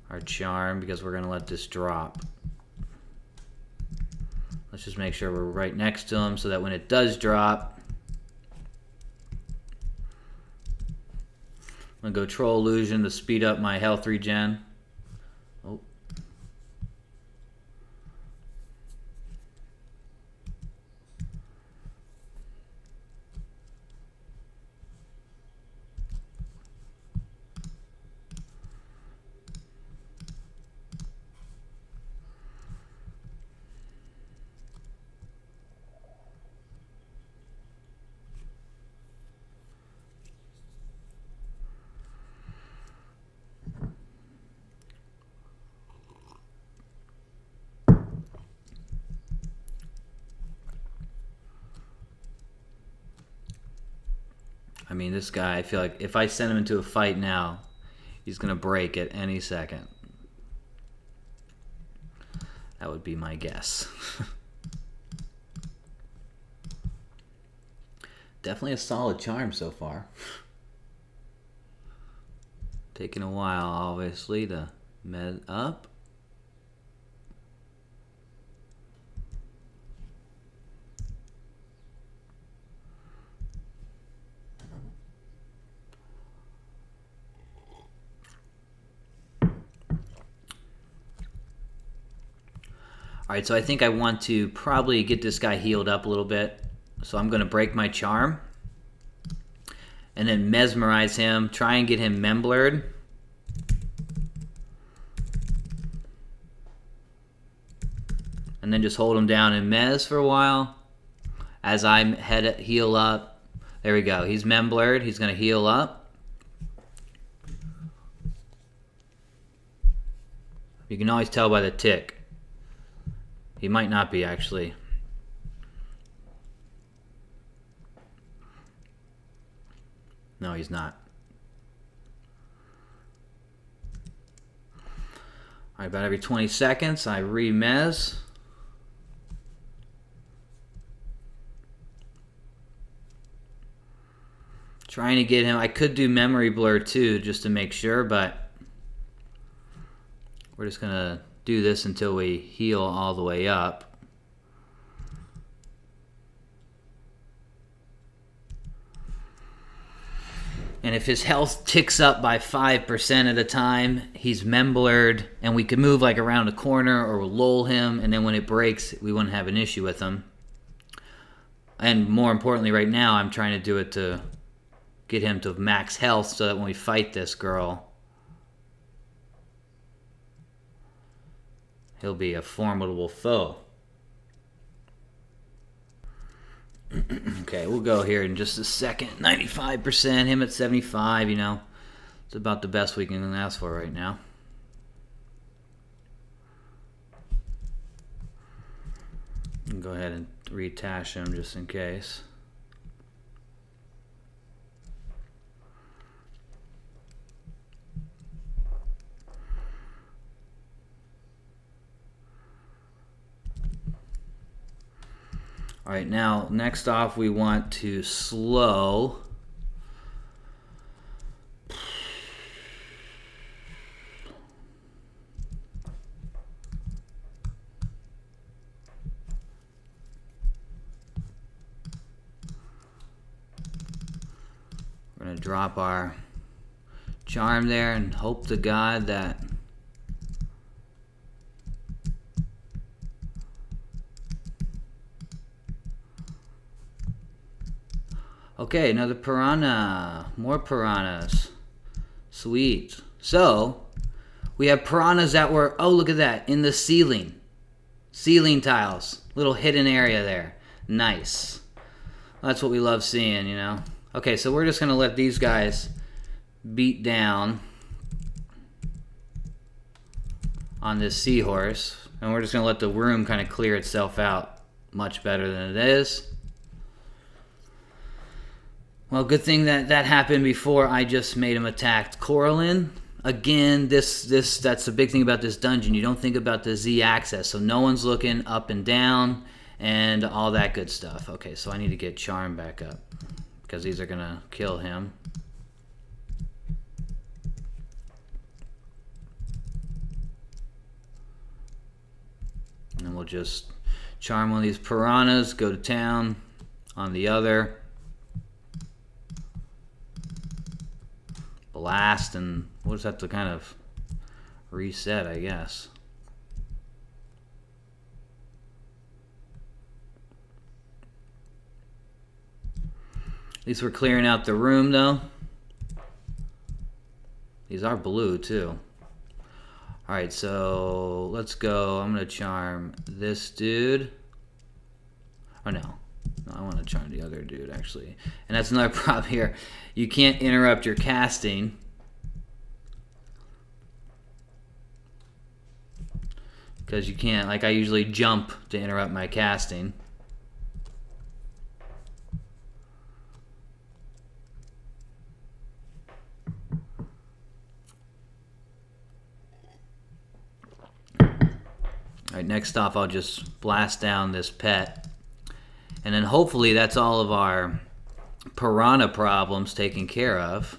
our charm because we're going to let this drop. Let's just make sure we're right next to him so that when it does drop, I'm going to go Troll Illusion to speed up my health regen. Oh. I mean, this guy, I feel like if I send him into a fight now, he's going to break at any second. That would be my guess. Definitely a solid charm so far. Taking a while, obviously, to med up. Alright, so I think I want to probably get this guy healed up a little bit. So I'm going to break my charm. And then mesmerize him. Try and get him memblured. And then just hold him down and mez for a while. As I heal up. There we go. He's memblured. He's going to heal up. You can always tell by the tick. He might not be, actually. No, he's not. All right, about every 20 seconds, I re-mez. Trying to get him. I could do memory blur, too, just to make sure, but we're just going to do this until we heal all the way up. And if his health ticks up by 5% at a time, he's memblured, and we could move like around a corner or lull him, and then when it breaks, we wouldn't have an issue with him. And more importantly, right now, I'm trying to do it to get him to max health so that when we fight this girl, he'll be a formidable foe. Okay, we'll go here in just a second. 95%, him at 75, you know. It's about the best we can ask for right now. Go ahead and reattach him just in case. All right, now next off we want to slow we're going to drop our charm there and hope to God that okay, another piranha. More piranhas. Sweet. So, we have piranhas that were, oh, look at that, in the ceiling. Ceiling tiles. Little hidden area there. Nice. That's what we love seeing, you know. Okay, so we're just going to let these guys beat down on this seahorse. And we're just going to let the room kind of clear itself out much better than it is. Well, good thing that happened before I just made him attack Coralyn. Again, that's the big thing about this dungeon. You don't think about the Z-axis, so no one's looking up and down and all that good stuff. Okay, so I need to get Charm back up because these are going to kill him. And then we'll just charm one of these piranhas, go to town on the other. Blast, and we'll just have to kind of reset, I guess. At least we're clearing out the room, though. These are blue, too. Alright, so let's go. I'm going to charm this dude. Oh, no. No, I want to charm the other dude, actually. And that's another problem here. You can't interrupt your casting. Because you can't. Like, I usually jump to interrupt my casting. Alright, next off, I'll just blast down this pet. And then hopefully that's all of our piranha problems taken care of.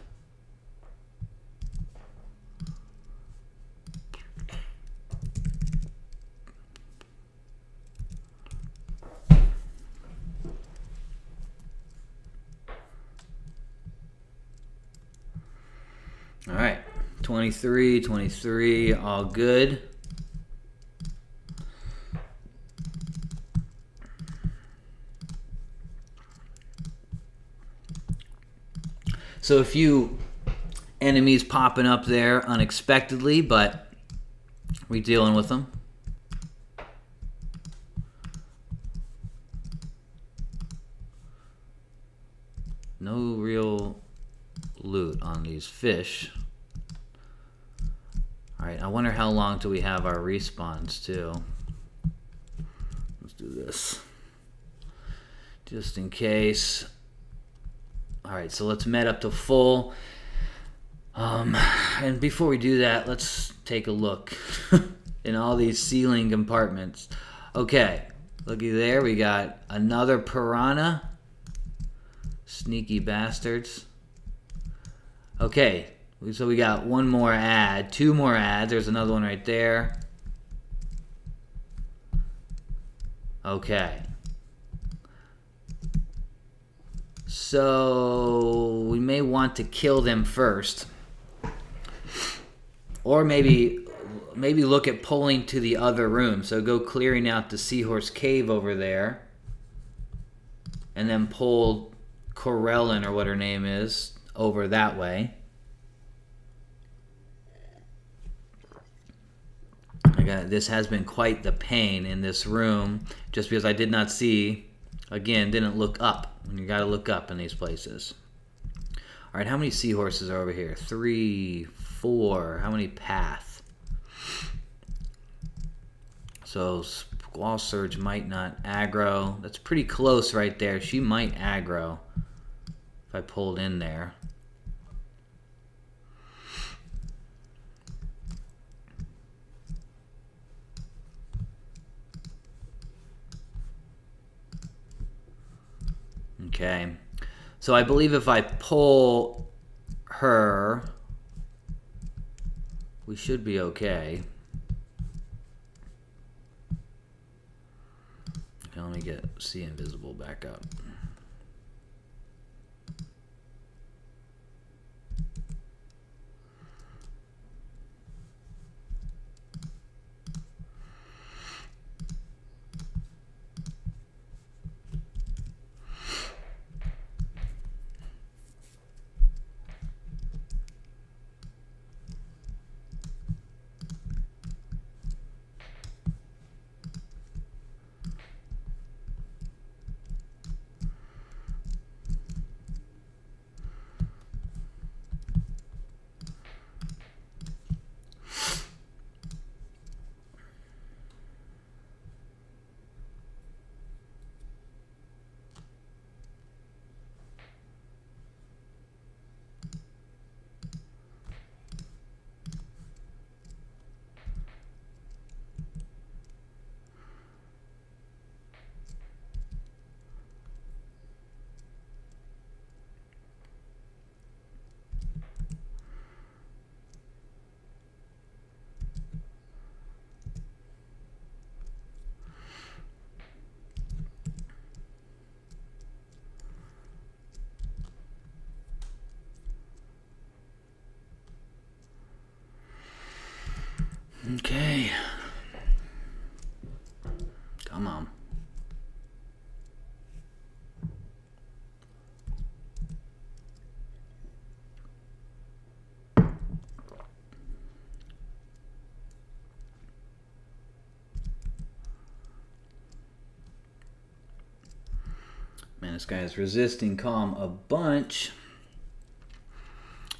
All right, 23, all good. So a few enemies popping up there unexpectedly, but we're dealing with them. No real loot on these fish. Alright, I wonder how long till we have our respawns too. Let's do this. Just in case. Alright, so let's med up to full. And before we do that, let's take a look in all these ceiling compartments. Okay, looky there, we got another piranha. Sneaky bastards. Okay, so we got one more ad, two more ads. There's another one right there. Okay. So we may want to kill them first. Or maybe look at pulling to the other room. So go clearing out the seahorse cave over there. And then pull Coralyn, or what her name is, over that way. This has been quite the pain in this room, just because I did not see, again, didn't look up. You got to look up in these places. All right, how many seahorses are over here? 3, 4. How many path? So Squall Surge might not aggro. That's pretty close right there. She might aggro if I pulled in there. Okay, so I believe if I pull her, we should be okay. Okay, let me get See Invisible back up. Okay. Come on. Man, this guy is resisting calm a bunch.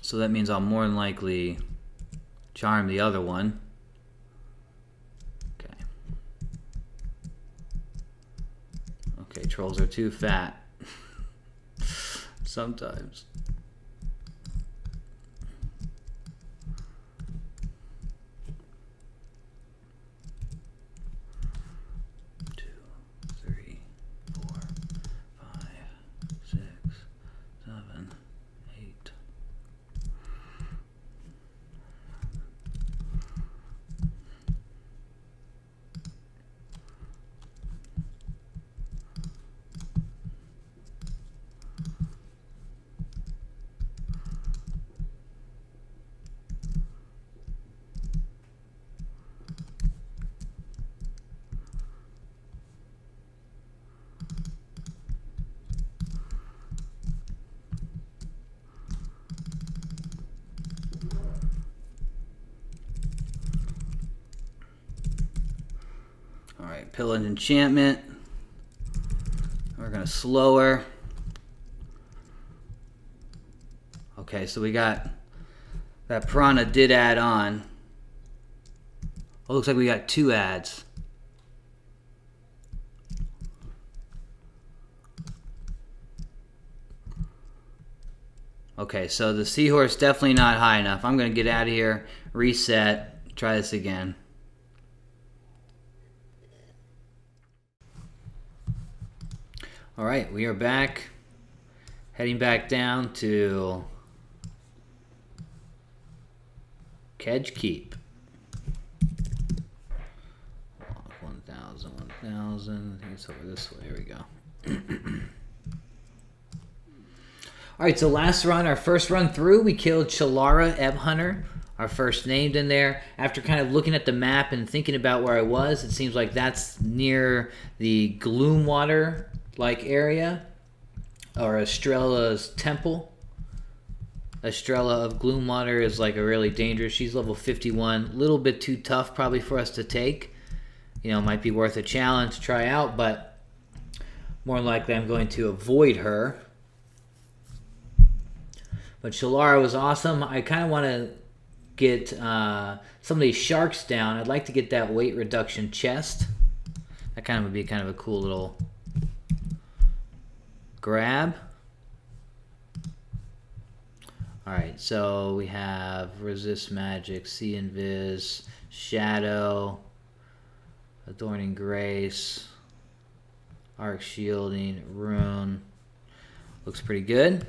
So that means I'll more than likely charm the other one. Okay, trolls are too fat. Sometimes. Two, 3, 4, 5, 6, 7, 8. Alright, Pill and Enchantment. We're going to slow her. Okay, so we got that Piranha did add on. Oh, looks like we got 2 adds. Okay, so the Seahorse definitely not high enough. I'm going to get out of here, reset, try this again. All right, we are back, heading back down to Kedge Keep. 1,000, 1,000. I think it's over this way. Here we go. All right, so last run, our first run through, we killed Shellara, Ebb Hunter, our first named in there. After kind of looking at the map and thinking about where I was, it seems like that's near the gloomwater like area, or Estrella's temple. Estrella of Gloomwater is like a really dangerous. She's level 51. A little bit too tough probably for us to take. You know, might be worth a challenge to try out, but more likely I'm going to avoid her. But Shellara was awesome. I kind of want to get some of these sharks down. I'd like to get that weight reduction chest. That kind of would be kind of a cool little grab. Alright, so we have resist magic, see invis, shadow, adorning grace, arc shielding, rune. Looks pretty good.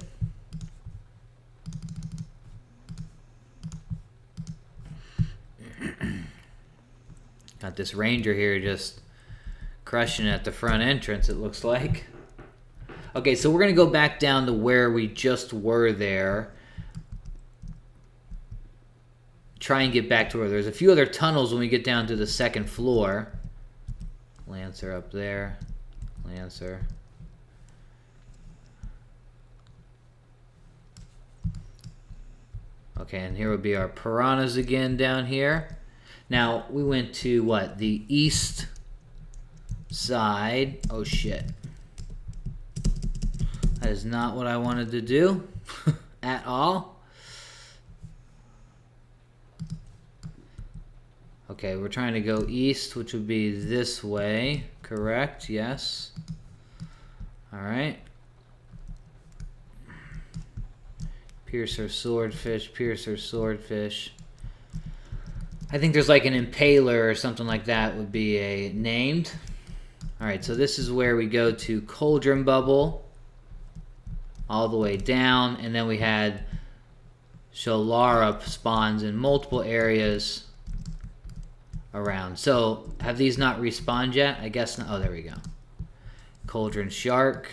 Got this ranger here just crushing at the front entrance, it looks like. Okay, so we're going to go back down to where we just were there. Try and get back to where there's a few other tunnels when we get down to the second floor. Lancer up there. Lancer. Okay, and here would be our piranhas again down here. Now, we went to, what, the east side. Oh, shit. That is not what I wanted to do at all. Okay, we're trying to go east, which would be this way. Correct, yes. Alright. Piercer swordfish, piercer swordfish. I think there's like an impaler or something like that would be a named. Alright, so this is where we go to Cauldronboil. All the way down. And then we had Shellara spawns in multiple areas around. So, have these not respawned yet? I guess not. Oh, there we go. Cauldron Shark.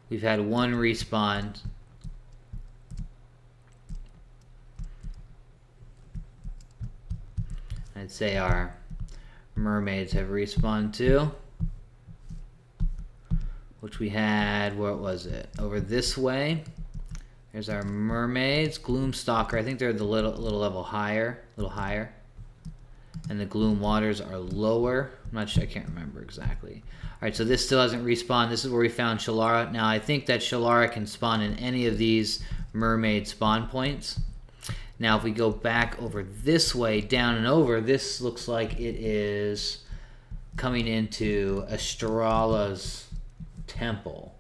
We've had one respawn. I'd say our mermaids have respawned too. Which we had, what was it? Over this way. There's our mermaids. Gloomstalker, I think they're the little level higher. A little higher. And the gloom waters are lower. I'm not sure, I can't remember exactly. Alright, so this still hasn't respawned. This is where we found Shellara. Now, I think that Shellara can spawn in any of these mermaid spawn points. Now, if we go back over this way, down and over, this looks like it is coming into Estrella's temple.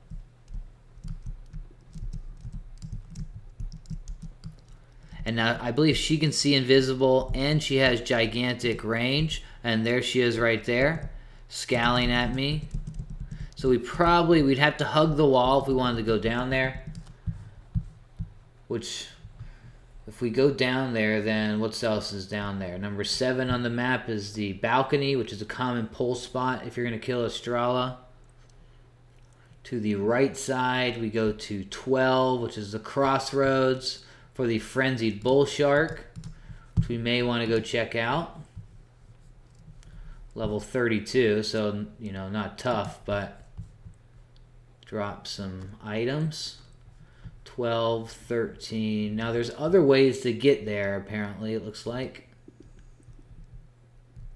And now I believe she can see invisible and she has gigantic range. And there she is right there, scowling at me. So we'd have to hug the wall if we wanted to go down there. Which, if we go down there, then what else is down there? Number 7 on the map is the balcony, which is a common pull spot if you're going to kill Estrella. To the right side, we go to 12, which is the crossroads for the frenzied bull shark, which we may want to go check out. Level 32, so, you know, not tough, but drop some items. 12, 13. Now, there's other ways to get there, apparently, it looks like.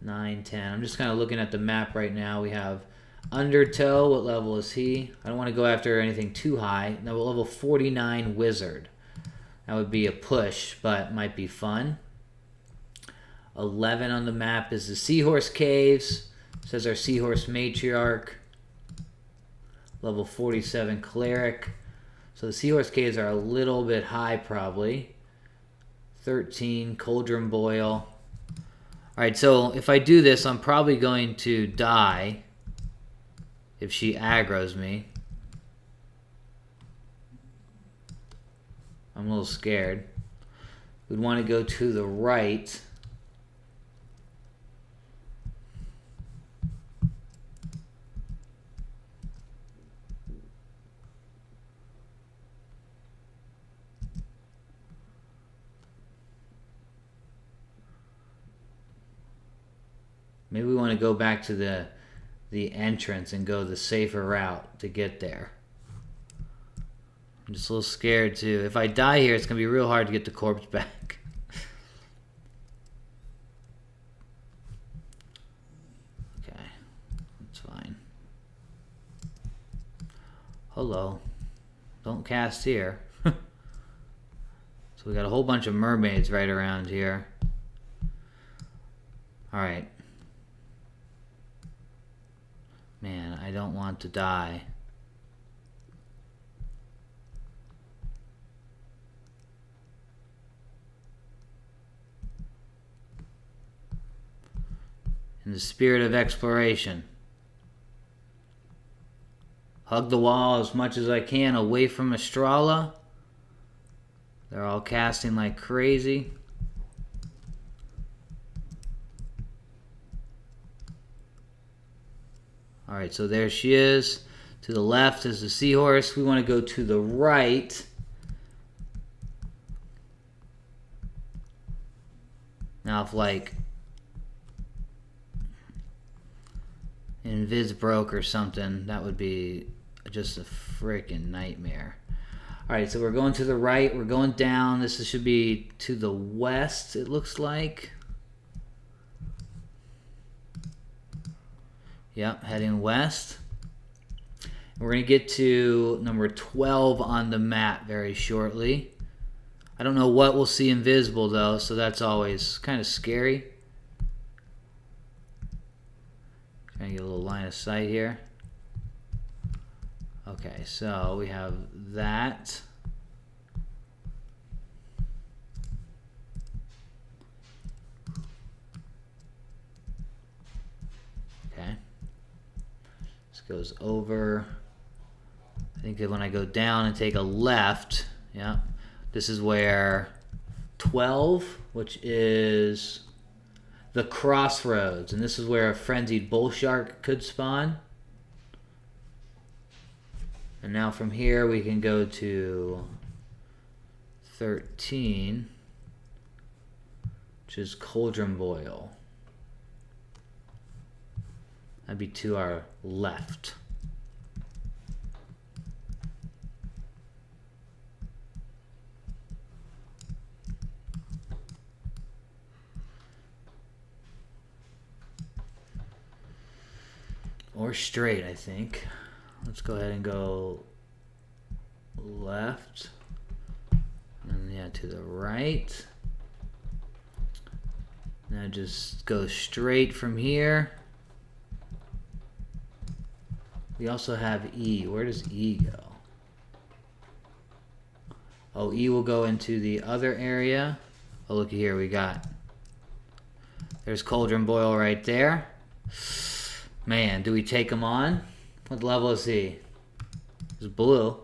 9, 10. I'm just kind of looking at the map right now. We have Undertow. What level is he? I don't want to go after anything too high. No, level 49 wizard. That would be a push, but might be fun. 11 on the map is the Seahorse Caves. It says our Seahorse Matriarch. Level 47 Cleric. So the Seahorse Caves are a little bit high, probably. 13 Cauldronboil. Alright, so if I do this, I'm probably going to die if she aggroes me. I'm a little scared. We'd want to go to the right. Maybe we want to go back to the entrance and go the safer route to get there. I'm just a little scared too. If I die here, it's going to be real hard to get the corpse back. Okay, that's fine. Hello. Don't cast here. So we got a whole bunch of mermaids right around here. Alright. Man, I don't want to die. In the spirit of exploration. Hug the wall as much as I can away from Estrala. They're all casting like crazy. Alright, so there she is. To the left is the seahorse. We want to go to the right. Now if like Invis broke or something, that would be just a freaking nightmare. Alright, so we're going to the right. We're going down. This should be to the west, it looks like. Yep, heading west. We're going to get to number 12 on the map very shortly. I don't know what we'll see invisible though, so that's always kind of scary. Trying to get a little line of sight here. Okay, so we have that. Okay. This goes over. I think that when I go down and take a left, yeah, this is where 12, which is the crossroads, and this is where a frenzied bull shark could spawn. And now from here we can go to 13, which is Cauldronboil. That'd be to our left. Or straight, I think. Let's go ahead and go left. And yeah, to the right. Now just go straight from here. We also have E. Where does E go? Oh, E will go into the other area. Oh, look here, we got... There's Cauldronboil right there. Man, do we take him on? What level is he? He's blue.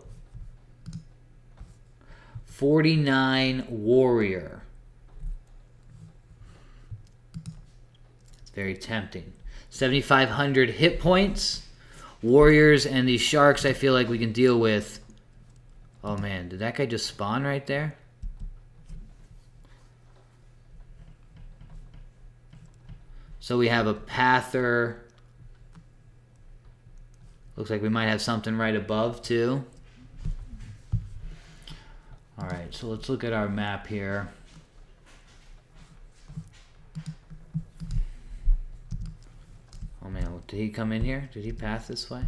49 warrior. It's very tempting. 7,500 hit points. Warriors and these sharks I feel like we can deal with. Oh man, did that guy just spawn right there? So we have a Pather. Looks like we might have something right above too. Alright, so let's look at our map here. Oh man, did he come in here? Did he pass this way?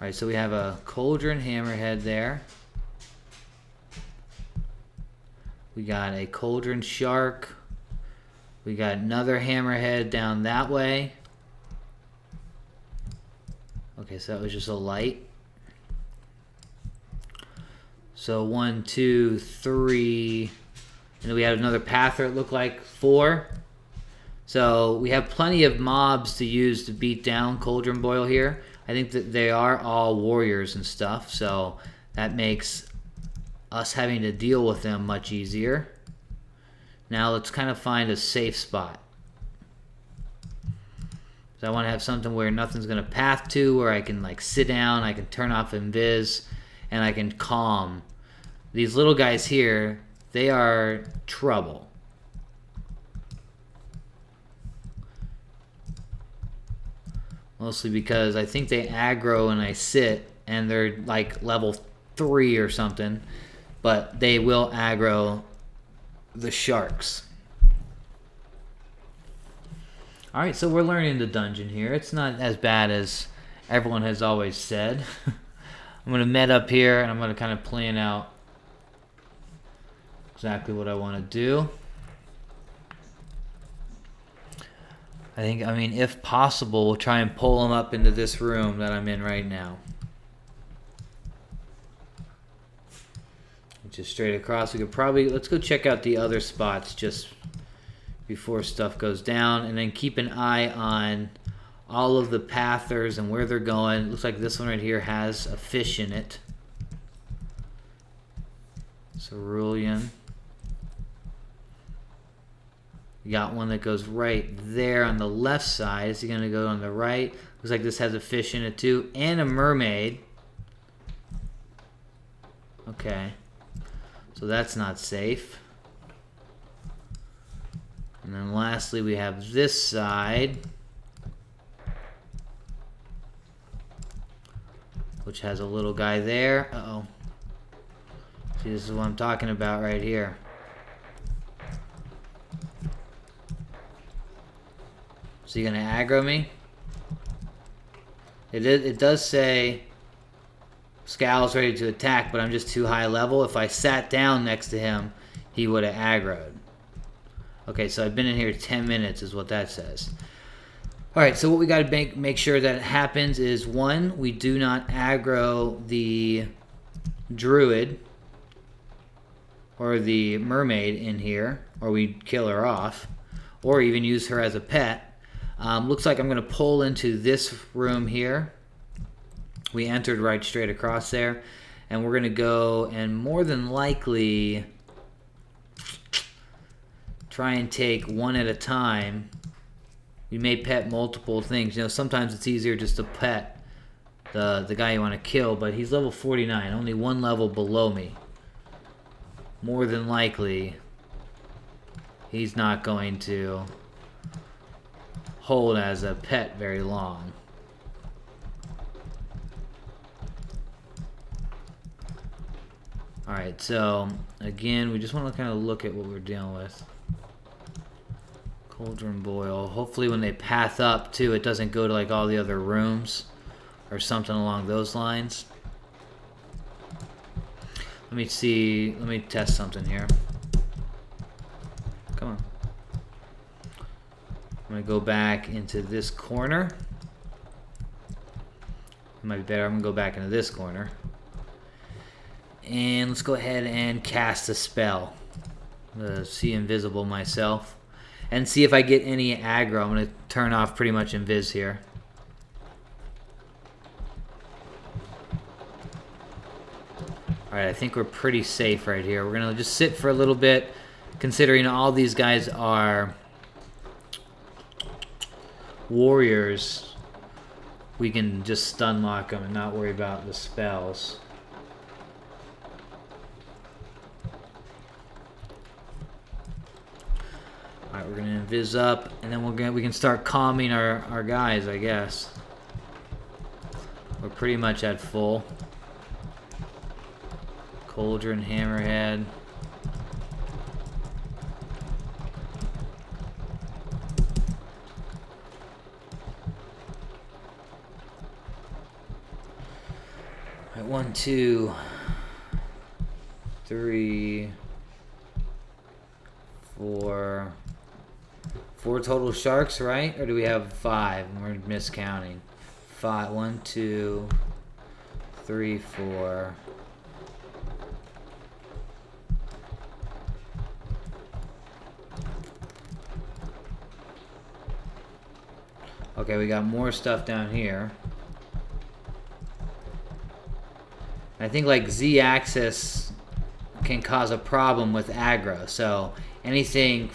Alright, so we have a cauldron hammerhead there. We got a cauldron shark. We got another hammerhead down that way. Okay, so that was just a light. So 1, 2, 3. And then we had another Pather, it looked like 4. So we have plenty of mobs to use to beat down Cauldronboil here. I think that they are all warriors and stuff, so that makes us having to deal with them much easier. Now let's kind of find a safe spot. So I want to have something where nothing's going to path to, where I can like sit down, I can turn off invis, and I can calm. These little guys here, they are trouble. Mostly because I think they aggro and I sit, and they're like level 3 or something. But they will aggro the sharks. Alright, so we're learning the dungeon here. It's not as bad as everyone has always said. I'm going to med up here, and I'm going to kind of plan out exactly what I want to do. I mean, if possible, we'll try and pull them up into this room that I'm in right now. Just straight across. We could probably, let's go check out the other spots just before stuff goes down, and then keep an eye on all of the pathers and where they're going. Looks like this one right here has a fish in it. Cerulean. We got one that goes right there on the left side. Is he going to go on the right? Looks like this has a fish in it too, and a mermaid. Okay. So that's not safe. And then lastly, we have this side, which has a little guy there. Uh-oh. See, this is what I'm talking about right here. Is he gonna aggro me? It does say Scowl's ready to attack, but I'm just too high level. If I sat down next to him, he would have aggroed. Okay, so I've been in here 10 minutes is what that says. Alright, so what we got to make sure that happens is, one, we do not aggro the druid or the mermaid in here, or we kill her off, or even use her as a pet. Looks like I'm going to pull into this room here. We entered right straight across there, and we're going to go and more than likely try and take one at a time. We may pet multiple things. You know, sometimes it's easier just to pet the guy you want to kill, but he's level 49, only one level below me. More than likely, he's not going to hold as a pet very long. Alright, so again, we just want to kind of look at what we're dealing with. Cauldronboil. Hopefully when they path up too, it doesn't go to like all the other rooms or something along those lines. Let me see. Let me test something here. Come on. I'm going to go back into this corner. It might be better. I'm going to go back into this corner. And let's go ahead and cast a spell. I'm going to see invisible myself. And see if I get any aggro. I'm going to turn off pretty much invis here. Alright, I think we're pretty safe right here. We're going to just sit for a little bit, considering all these guys are warriors. We can just stun lock them and not worry about the spells. Alright, we're gonna invis up, and then we can start calming our guys, I guess. We're pretty much at full. Cauldron, hammerhead. Alright, 1, 2, 3, 4. 4 total sharks, right? Or do we have 5? We're miscounting. 5. 1, 2, 3, 4. Okay, we got more stuff down here. I think like Z-axis can cause a problem with aggro, so anything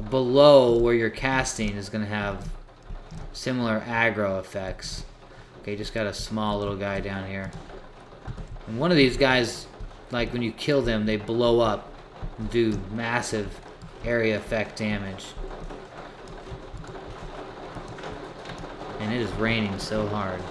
below where you're casting is going to have similar aggro effects. Okay, just got a small little guy down here. And one of these guys, like when you kill them, they blow up and do massive area effect damage. And it is raining so hard.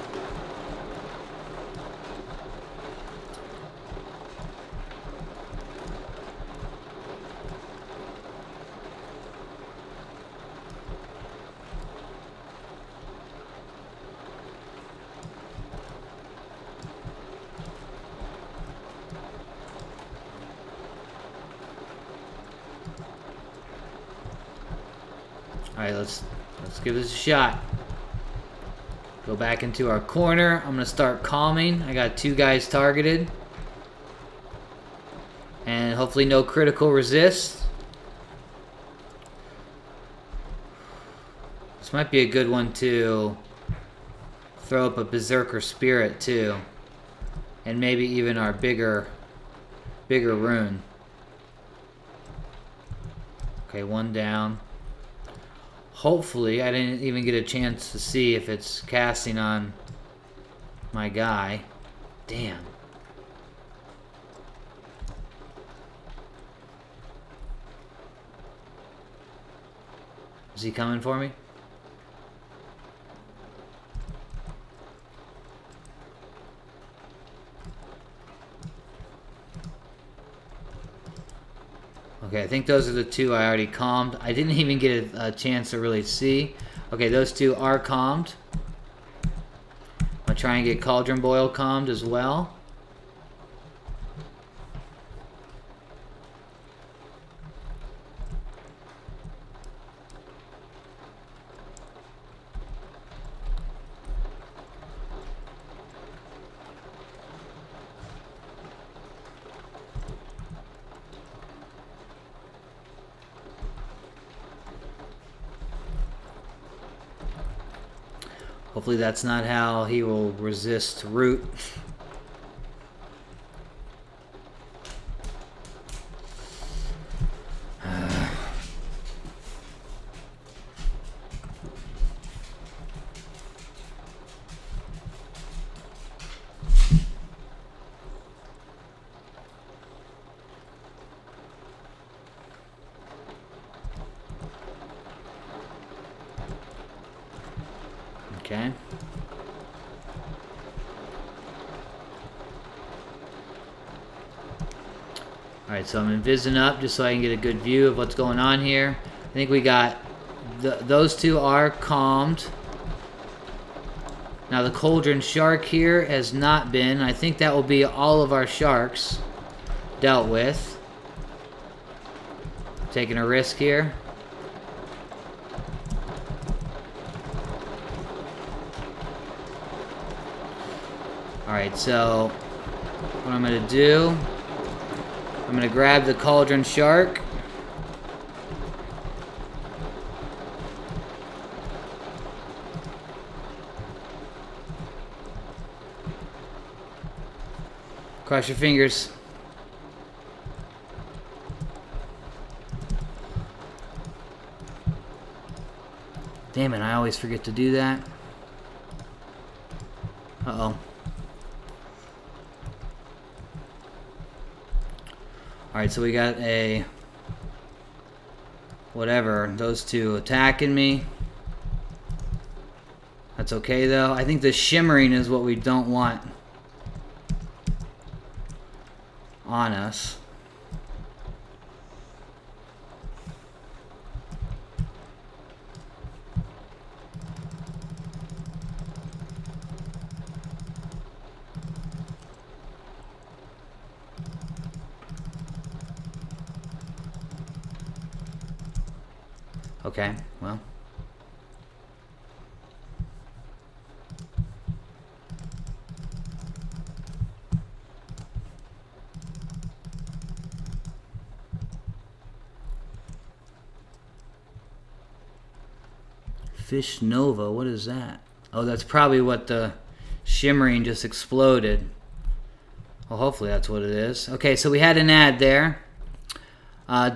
Alright, let's give this a shot. Go back into our corner. I'm gonna start calming. I got 2 guys targeted. And hopefully no critical resist. This might be a good one to throw up a berserker spirit too. And maybe even our bigger rune. Okay, 1 down. Hopefully, I didn't even get a chance to see if it's casting on my guy. Damn. Is he coming for me? Okay, I think those are the 2 I already calmed. I didn't even get a chance to really see. Okay, those 2 are calmed. I'm gonna try and get Cauldronboil calmed as well. Hopefully that's not how he will resist root. Okay. Alright, so I'm invising up just so I can get a good view of what's going on here. I think we got... those 2 are calmed. Now the cauldron shark here has not been. I think that will be all of our sharks dealt with. Taking a risk here. Alright, so what I'm going to do, I'm going to grab the cauldron shark. Cross your fingers. Damn it, I always forget to do that. Uh-oh. Alright, so we got a... whatever, those 2 attacking me. That's okay, though. I think the shimmering is what we don't want on us. Okay, well. Fish Nova, what is that? Oh, that's probably what the shimmering just exploded. Well, hopefully that's what it is. Okay, so we had an ad there.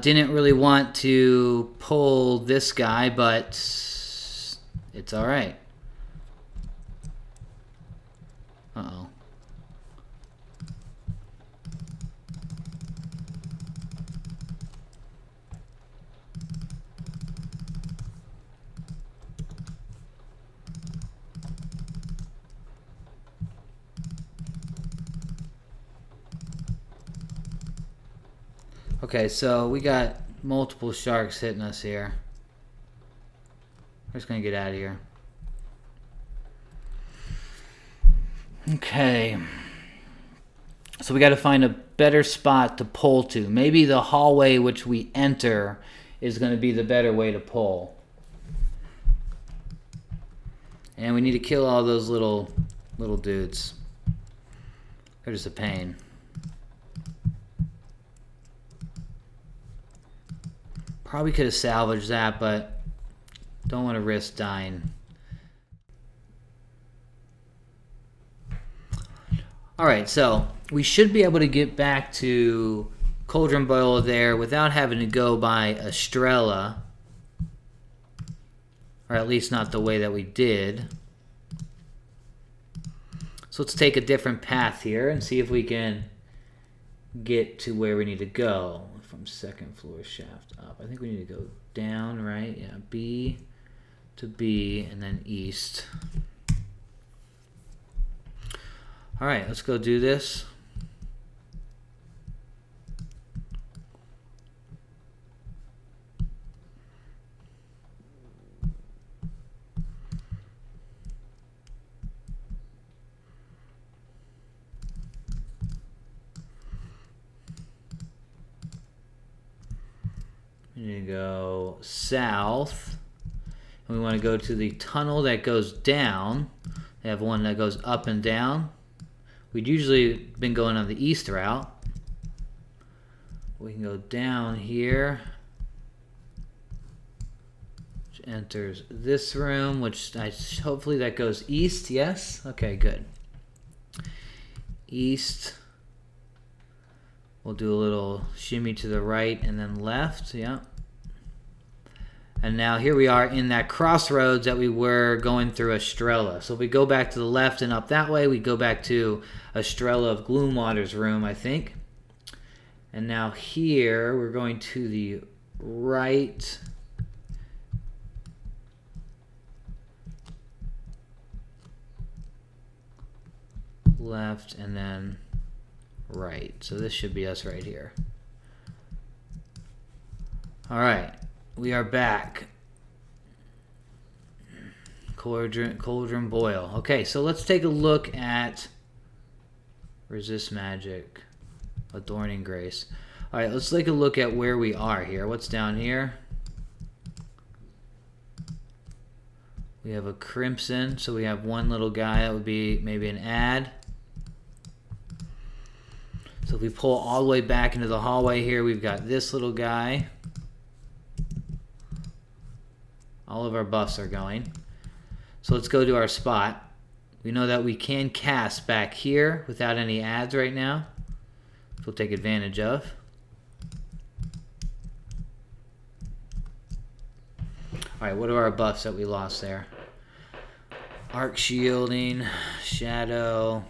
Didn't really want to pull this guy, but it's alright. Uh-oh. Okay, so we got multiple sharks hitting us here. We're just gonna get out of here. Okay. So we got to find a better spot to pull to. Maybe the hallway which we enter is going to be the better way to pull. And we need to kill all those little dudes. They're just a pain. Probably could have salvaged that, but don't want to risk dying. Alright, so we should be able to get back to Cauldronboil there without having to go by Estrella. Or at least not the way that we did. So let's take a different path here and see if we can get to where we need to go. From second floor shaft up. I think we need to go down, right? Yeah, B to B and then east. Alright, let's go do this. We need to go south. And we want to go to the tunnel that goes down. They have one that goes up and down. We'd usually been going on the east route. We can go down here, which enters this room, which hopefully that goes east. Yes? Okay, good. East. We'll do a little shimmy to the right and then left. Yeah. And now here we are in that crossroads that we were going through Estrella. So if we go back to the left and up that way, we go back to Estrella of Gloomwater's room, I think. And now here, we're going to the right. Left and then right. So this should be us right here. All right. We are back. Cauldronboil. Okay, so let's take a look at resist magic, adorning grace. All right, let's take a look at where we are here. What's down here? We have a crimson, so we have one little guy. That would be maybe an ad. So if we pull all the way back into the hallway here, we've got this little guy. All of our buffs are going. So let's go to our spot. We know that we can cast back here without any ads right now, which we'll take advantage of. Alright, what are our buffs that we lost there? Arc shielding, shadow.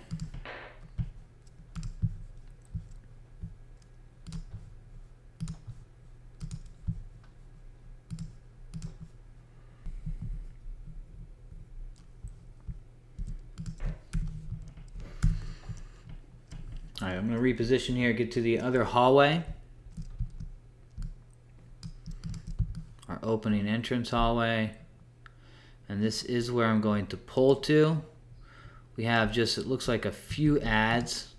Alright, I'm going to reposition here, get to the other hallway. Our opening entrance hallway. And this is where I'm going to pull to. We have just, it looks like a few ads.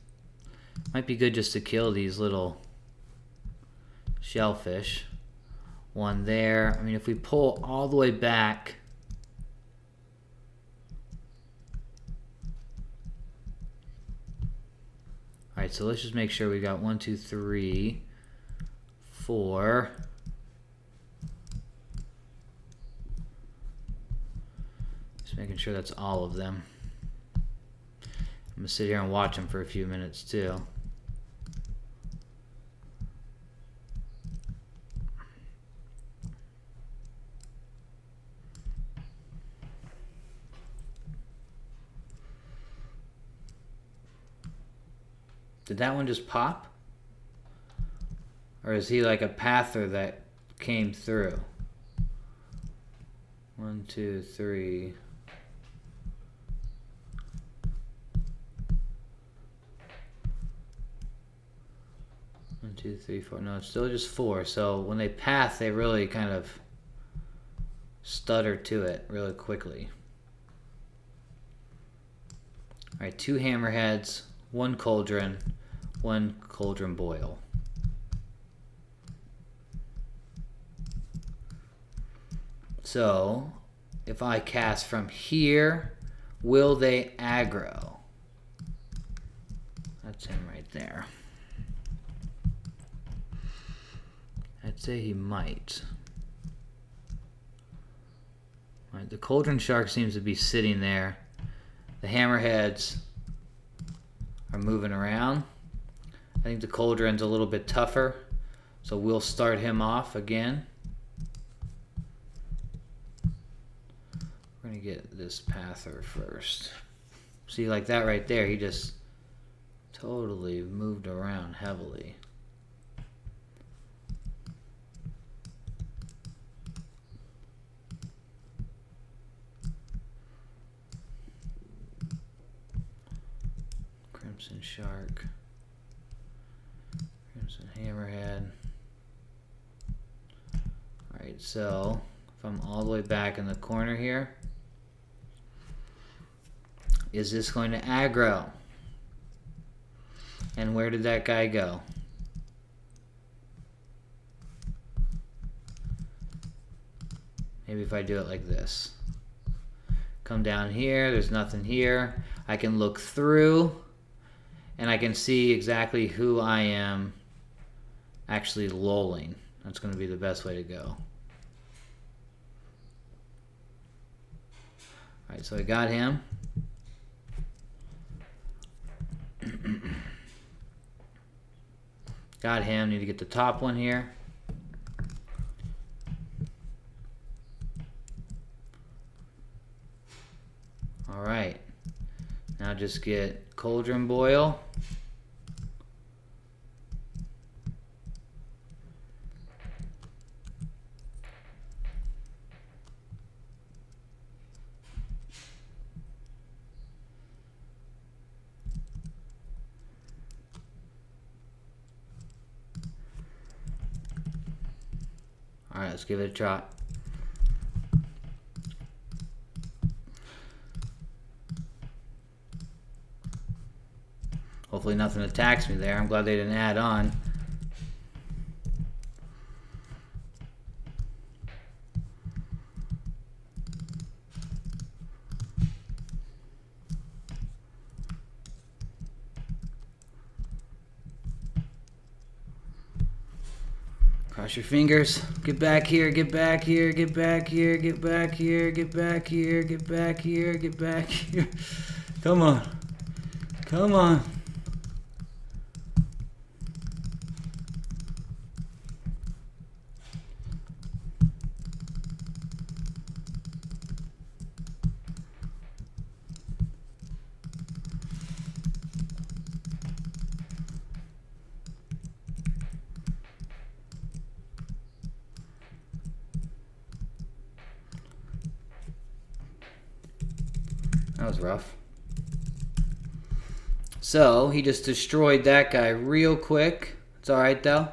Might be good just to kill these little shellfish. One there. I mean, if we pull all the way back, alright, so let's just make sure we got 1, 2, 3, 4. Just making sure that's all of them. I'm going to sit here and watch them for a few minutes too. Did that one just pop? Or is he like a pather that came through? 1, 2, 3. 1, 2, 3, 4. No, it's still just 4. So when they path, they really kind of stutter to it really quickly. All right, 2 hammerheads, 1 cauldron, 1 Cauldronboil. So if I cast from here, will they aggro? That's him right there. I'd say he might. All right, the cauldron shark seems to be sitting there. The hammerheads are moving around. I think the cauldron's a little bit tougher, so we'll start him off again. We're gonna get this pather first. See, like that right there, he just totally moved around heavily. Crimson shark. Crimson hammerhead. Alright, so if I'm all the way back in the corner here, is this going to aggro? And where did that guy go? Maybe if I do it like this. Come down here, there's nothing here. I can look through and I can see exactly who I am actually lulling. That's going to be the best way to go. Alright, so I got him. Got him. Need to get the top one here. Alright. Now just get Cauldronboil. Alright, let's give it a try. Hopefully nothing attacks me there. I'm glad they didn't add on. Cross your fingers. Get back here, get back here, get back here, get back here, get back here, get back here, get back here. Come on. Come on. That was rough. So, he just destroyed that guy real quick. It's alright though.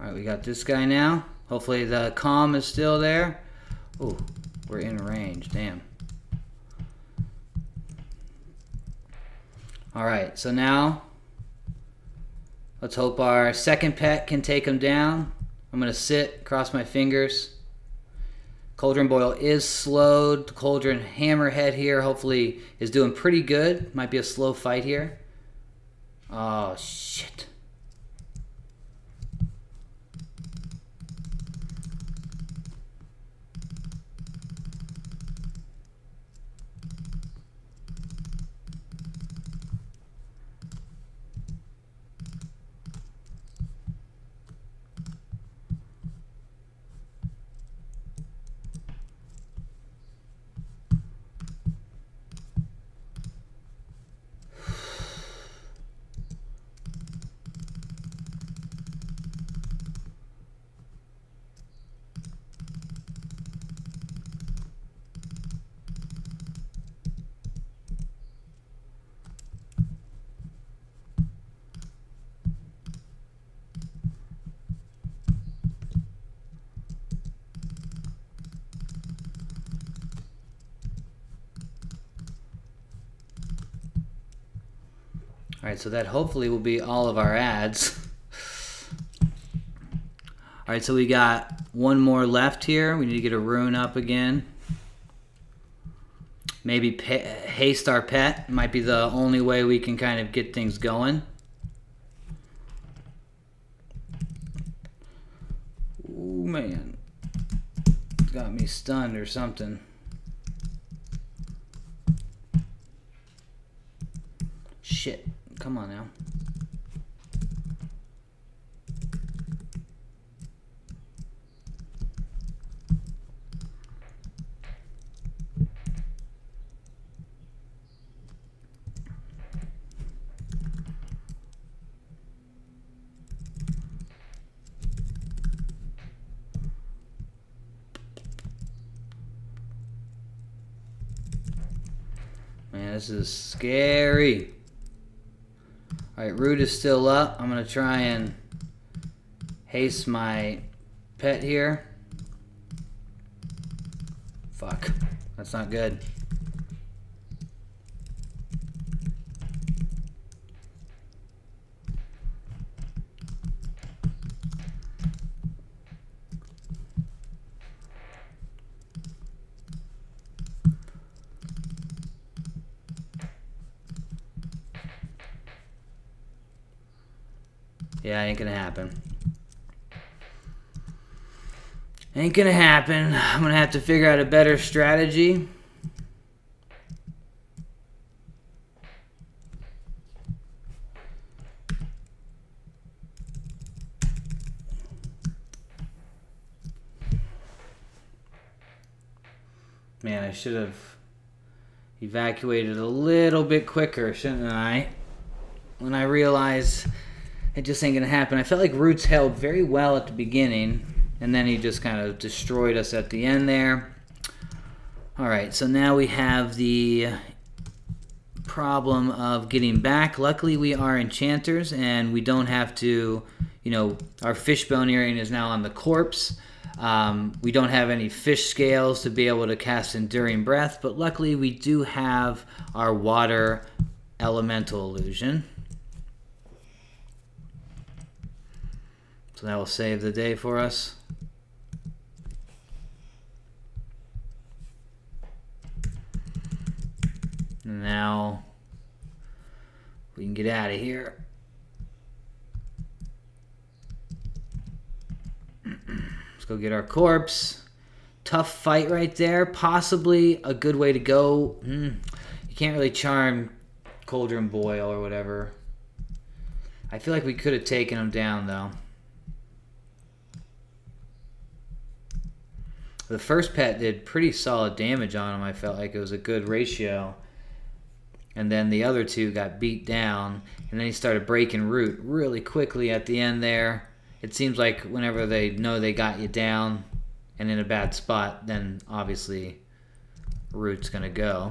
Alright, we got this guy now. Hopefully the calm is still there. Oh, we're in range, damn. Alright, so now let's hope our second pet can take him down. I'm going to sit, cross my fingers. Cauldronboil is slowed. The Cauldron Hammerhead here hopefully is doing pretty good. Might be a slow fight here. Oh, shit. Alright, so that hopefully will be all of our ads. Alright, so we got one more left here. We need to get a rune up again. Maybe haste our pet. Might be the only way we can kind of get things going. Ooh, man. It's got me stunned or something. Shit. Come on now. Man, this is scary. Alright, root is still up. I'm going to try and haste my pet here. Fuck. That's not good. Yeah, ain't gonna happen. Ain't gonna happen. I'm gonna have to figure out a better strategy. Man, I should have evacuated a little bit quicker, shouldn't I? When I realized it just ain't gonna happen. I felt like Roots held very well at the beginning, and then he just kind of destroyed us at the end there. Alright, so now we have the problem of getting back. Luckily we are enchanters, and we don't have to, you know, our fishbone earring is now on the corpse. We don't have any fish scales to be able to cast Enduring Breath, but luckily we do have our water elemental illusion. So that will save the day for us. Now we can get out of here. Let's go get our corpse. Tough fight right there. Possibly a good way to go. You can't really charm Cauldronboil or whatever. I feel like we could have taken him down though. The first pet did pretty solid damage on him. I felt like it was a good ratio. And then the other two got beat down. And then he started breaking root really quickly at the end there. It seems like whenever they know they got you down and in a bad spot, then obviously root's going to go.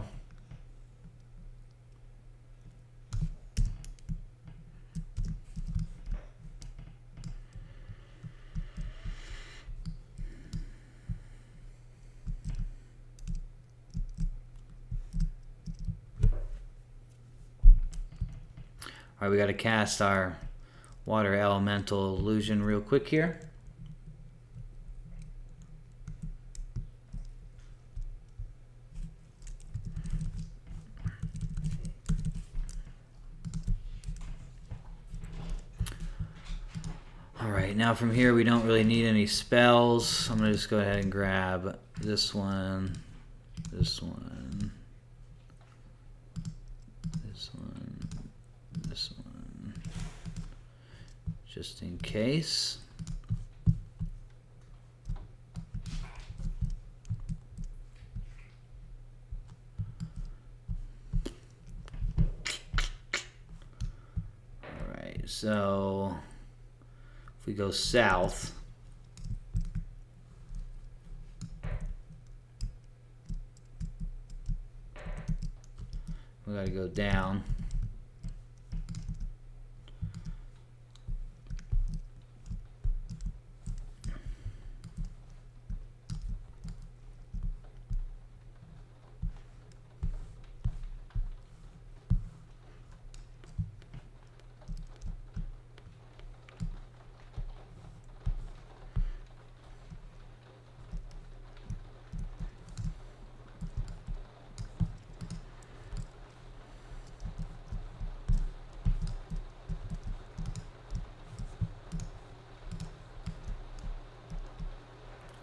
Alright, we got to cast our water elemental illusion real quick here. Alright, now from here we don't really need any spells. I'm going to just go ahead and grab this one, this one, this one, this one, just in case. Alright, so if we go south, we gotta go down.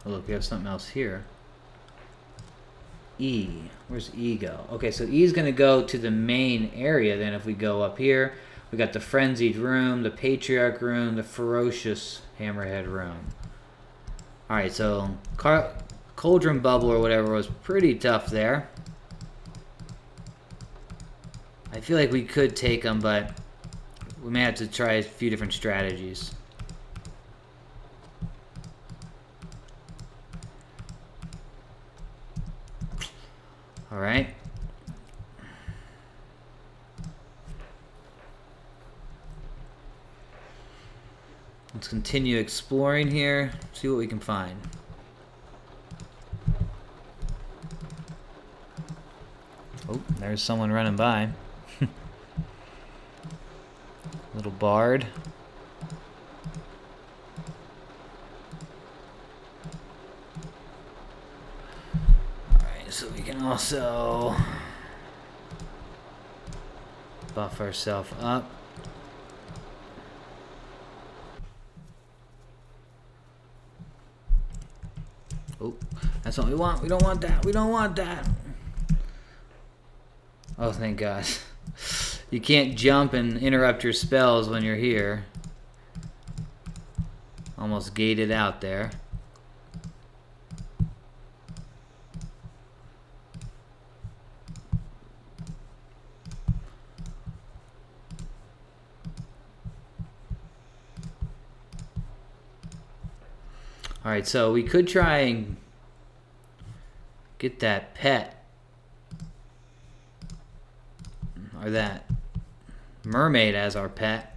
Oh, look, we have something else here. E. Where's E go? Okay, so E is going to go to the main area then if we go up here. We got the Frenzied Room, the Patriarch Room, the Ferocious Hammerhead Room. Alright, so Cauldron Bubble or whatever was pretty tough there. I feel like we could take them, but we may have to try a few different strategies. Alright. Let's continue exploring here, see what we can find. Oh, there's someone running by. Little bard. Alright, so we can also buff ourselves up. Oh, that's what we want. We don't want that. We don't want that. Oh, thank God. You can't jump and interrupt your spells when you're here. Almost gated out there. Alright, so we could try and get that pet. Or that mermaid as our pet.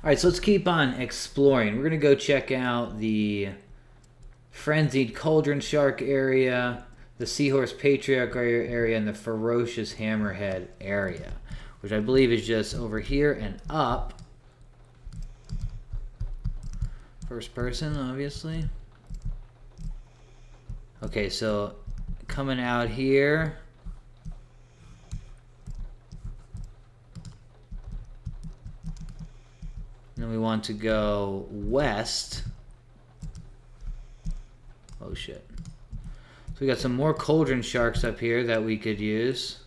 Alright, so let's keep on exploring. We're going to go check out the Frenzied Cauldron Shark area, the Seahorse Patriarch area, and the Ferocious Hammerhead area, which I believe is just over here and up. First person, obviously. Okay, so coming out here. Then we want to go west. Oh shit. So we got some more cauldron sharks up here that we could use.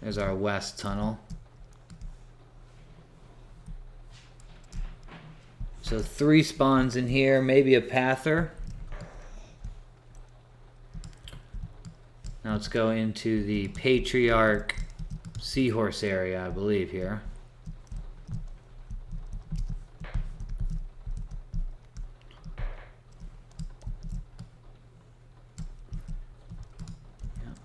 There's our west tunnel. So 3 spawns in here, maybe a pather. Now let's go into the Patriarch Seahorse area, I believe, here. Yep.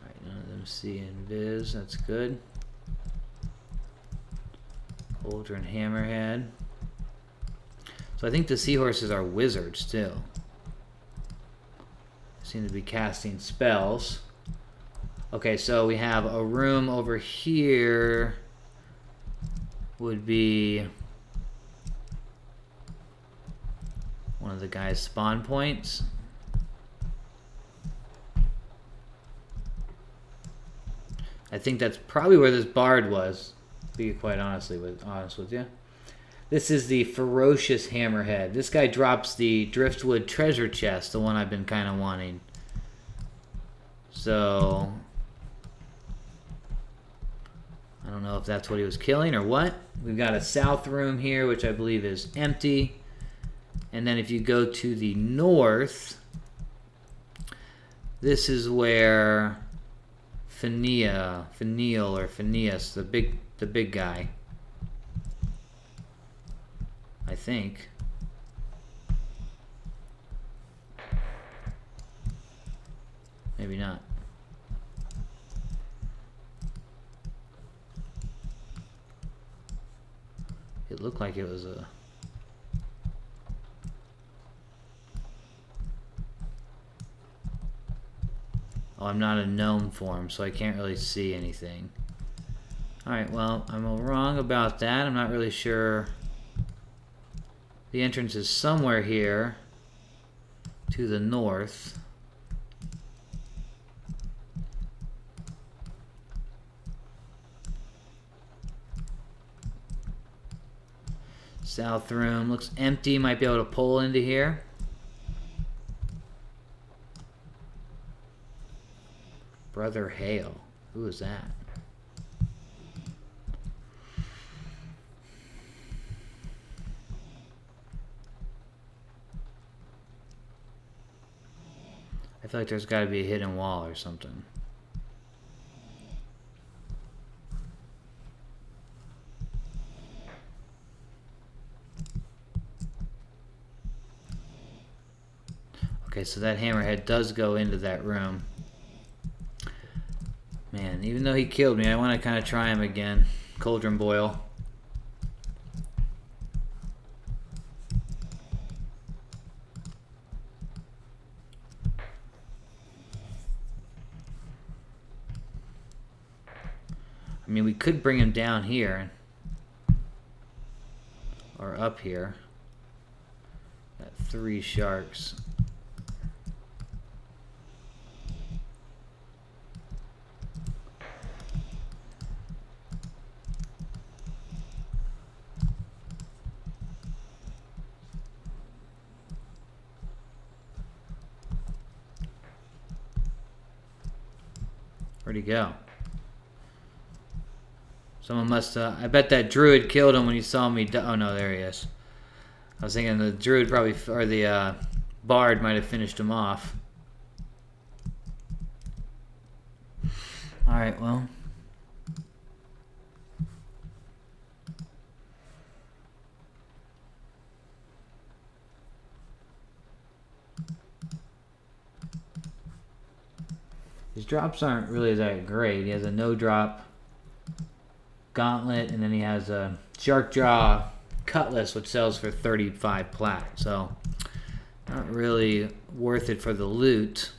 Alright, none of them see invis, that's good. Cauldron Hammerhead. So I think the seahorses are wizards too. Seem to be casting spells. Okay, so we have a room over here. Would be one of the guys' spawn points. I think that's probably where this bard was, to be quite honest with you. This is the Ferocious Hammerhead. This guy drops the Driftwood treasure chest, the one I've been kind of wanting. So I don't know if that's what he was killing or what. We've got a south room here, which I believe is empty. And then if you go to the north, this is where Phineas, the big guy, I think. Maybe not. It looked like it was a... Oh, I'm not a gnome form, so I can't really see anything. Alright, well, I'm wrong about that. I'm not really sure. The entrance is somewhere here to the north. South room looks empty. Might be able to pull into here. Brother Hale. Who is that? I feel like there's got to be a hidden wall or something. Okay, so that hammerhead does go into that room. Man, even though he killed me, I want to kind of try him again. Cauldronboil. I mean, we could bring him down here. Or up here. Got 3 sharks. Where'd he go? Someone must, I bet that druid killed him when he saw me. Oh no, there he is. I was thinking the druid probably, or the bard might have finished him off. Alright, well. His drops aren't really that great. He has a no drop gauntlet, and then he has a shark jaw cutlass, which sells for 35 plat. So, not really worth it for the loot.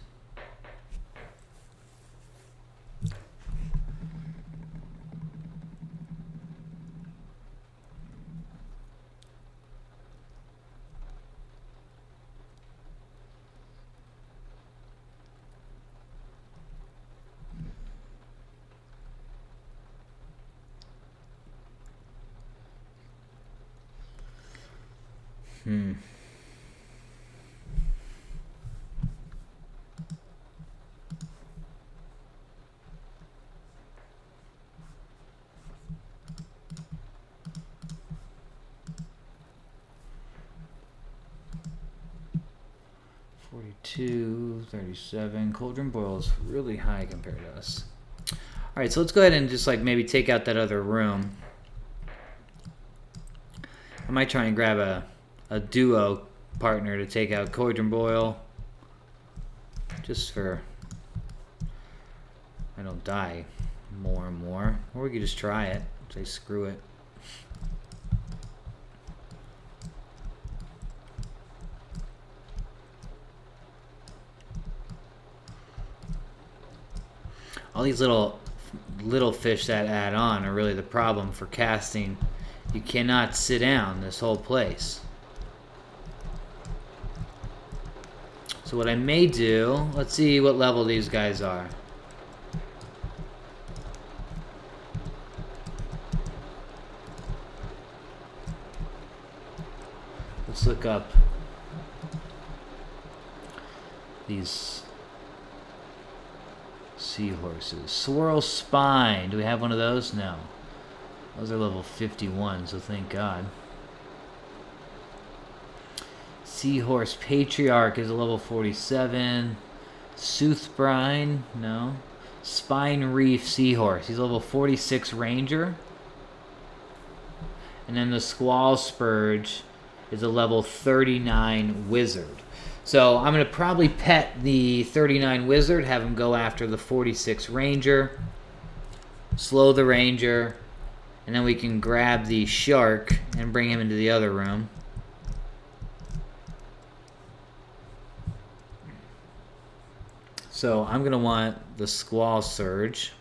Hmm. $42, $37. Cauldronboil is really high compared to us. Alright, so let's go ahead and just like maybe take out that other room. I might try and grab a duo partner to take out Cauldronboil. Just for I don't die more and more. Or we could just try it. Say screw it. All these little fish that add on are really the problem for casting. You cannot sit down this whole place. So what I may do, let's see what level these guys are. Let's look up these seahorses. Swirl spine. Do we have one of those? No. Those are level 51, so thank God. Seahorse Patriarch is a level 47. Soothbrine, no. Spine Reef Seahorse, he's a level 46 Ranger. And then the Squall Spurge is a level 39 Wizard. So I'm going to probably pet the 39 Wizard, have him go after the 46 Ranger. Slow the Ranger. And then we can grab the shark and bring him into the other room. So I'm going to want the Squall Surge.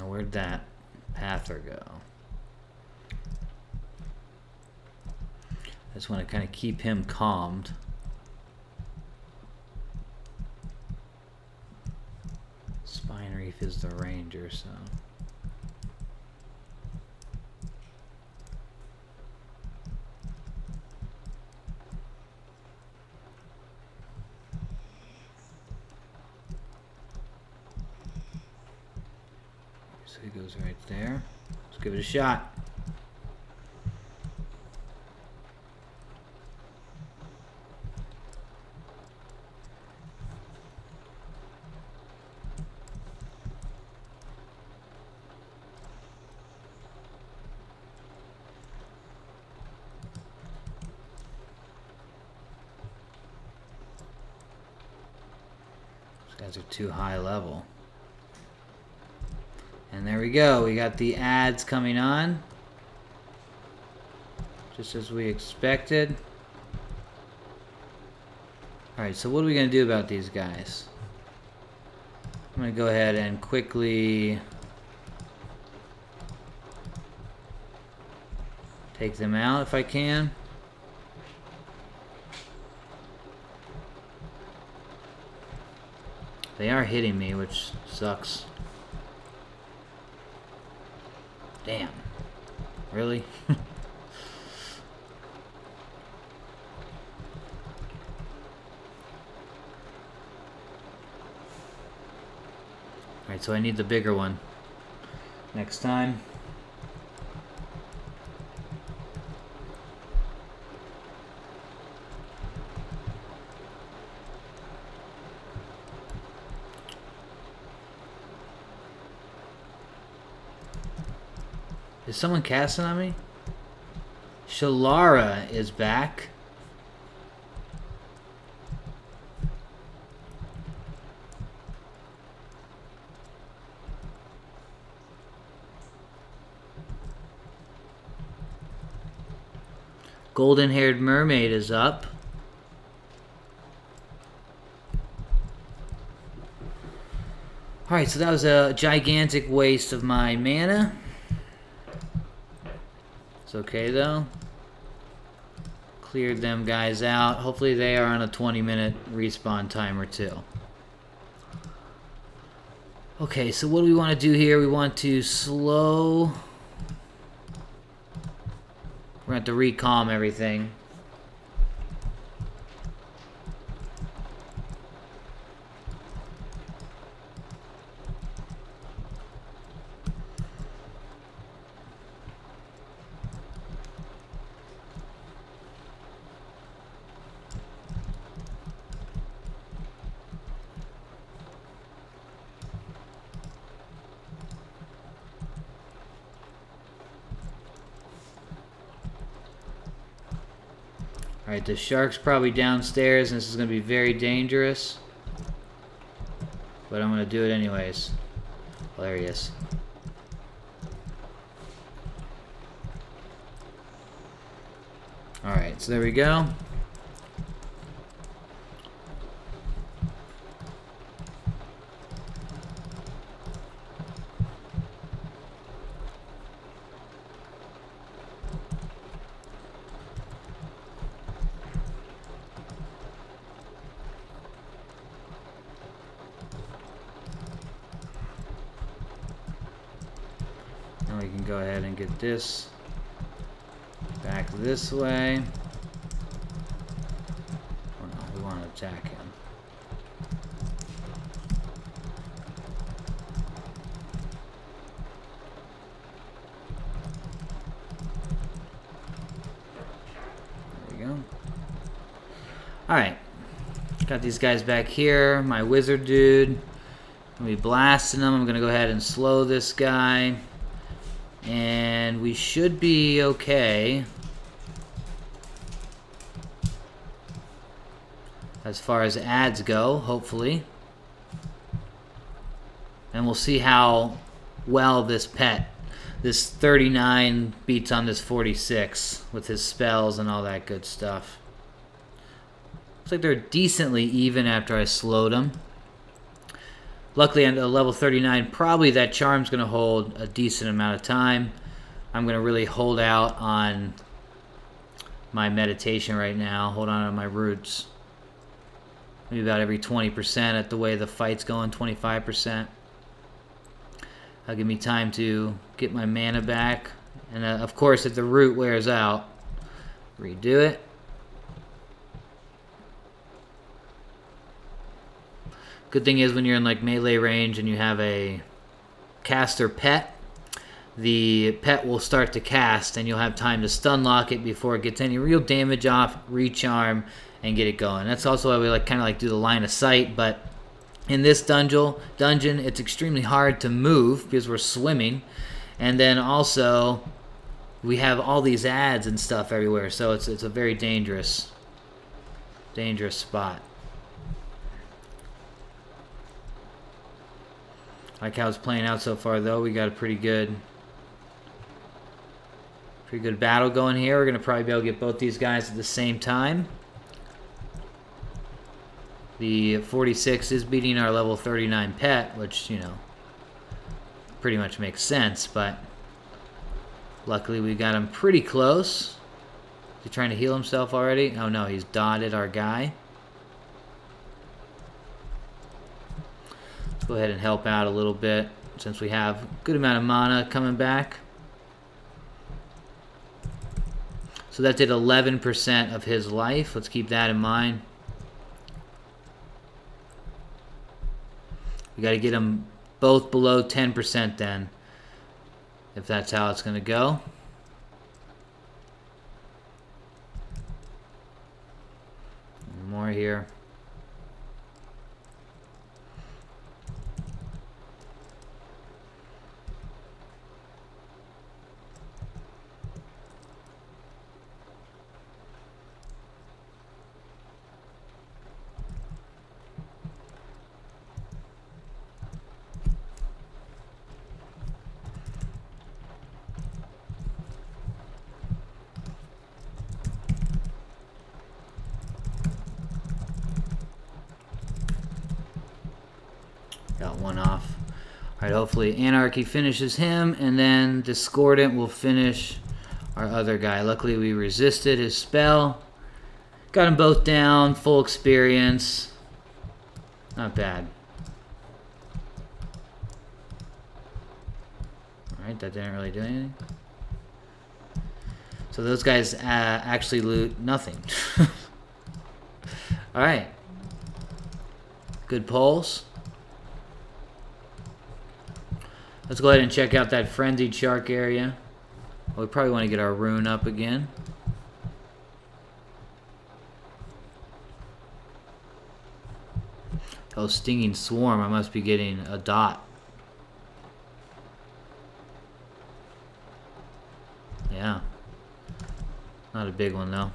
Now where'd that pather go? I just want to kind of keep him calmed. Spine Reef is the ranger, so... So he goes right there. Let's give it a shot. These guys are too high level. And there we go. We got the ads coming on. Just as we expected. Alright, so what are we going to do about these guys? I'm going to go ahead and quickly take them out if I can. They are hitting me, which sucks. Damn. Really? Alright, so I need the bigger one next time. Is someone casting on me? Shellara is back. Golden-haired mermaid is up. Alright, so that was a gigantic waste of my mana. It's okay though. Cleared them guys out. Hopefully they are on a 20-minute respawn timer too. Okay, so what do we want to do here? We want to slow... We're going to have to recalm everything. Alright, the shark's probably downstairs and this is going to be very dangerous. But I'm going to do it anyways. Well, there he is. Alright, so there we go. Now we can go ahead and get this back this way. Oh no, we want to attack him. There we go. Alright. Got these guys back here. My wizard dude. I'm going to be blasting them. I'm going to go ahead and slow this guy. And we should be okay as far as ads go, hopefully. And we'll see how well this pet, this 39 beats on this 46 with his spells and all that good stuff. Looks like they're decently even after I slowed them. Luckily, at level 39, probably that charm's going to hold a decent amount of time. I'm going to really hold out on my meditation right now. Hold on my roots. Maybe about every 20% at the way the fight's going, 25%. That'll give me time to get my mana back. And of course, if the root wears out, redo it. Good thing is when you're in like melee range and you have a caster pet, the pet will start to cast and you'll have time to stun lock it before it gets any real damage off, recharm, and get it going. That's also why we like kind of like do the line of sight, but in this dungeon it's extremely hard to move because we're swimming, and then also we have all these ads and stuff everywhere, so it's a very dangerous spot. Like how it's playing out so far, though. We got a pretty good battle going here. We're gonna probably be able to get both these guys at the same time. The 46 is beating our level 39 pet, which, you know, pretty much makes sense, but luckily we got him pretty close. Is he trying to heal himself already? Oh no, he's dotted our guy. Let's go ahead and help out a little bit since we have a good amount of mana coming back. So that did 11% of his life. Let's keep that in mind. We got to get them both below 10% then, if that's how it's going to go. More here. Got one off. Alright, hopefully Anarchy finishes him, and then Discordant will finish our other guy. Luckily we resisted his spell. Got them both down, full experience. Not bad. Alright, that didn't really do anything. So those guys actually loot nothing. Alright. Good pulls. Let's go ahead and check out that Frenzied Shark area. We probably want to get our rune up again. Oh, Stinging Swarm. I must be getting a dot. Yeah. Not a big one, though.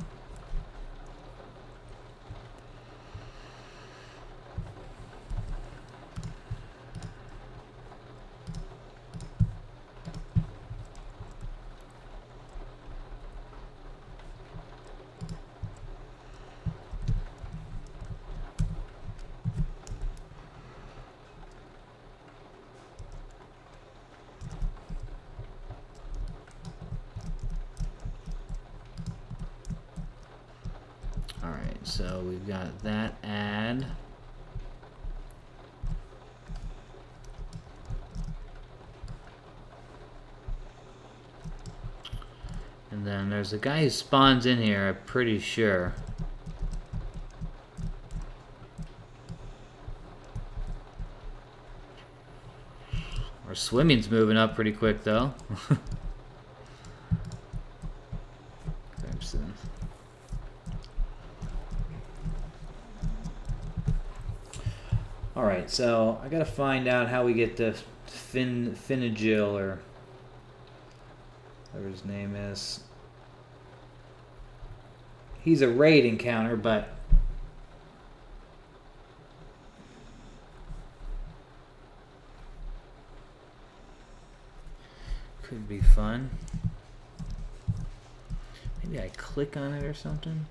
Alright, so we've got that ad. And then there's a guy who spawns in here, I'm pretty sure. Our swimming's moving up pretty quick, though. Alright, so I gotta find out how we get the Finagil, or whatever his name is. He's a raid encounter, but could be fun. Maybe I click on it or something.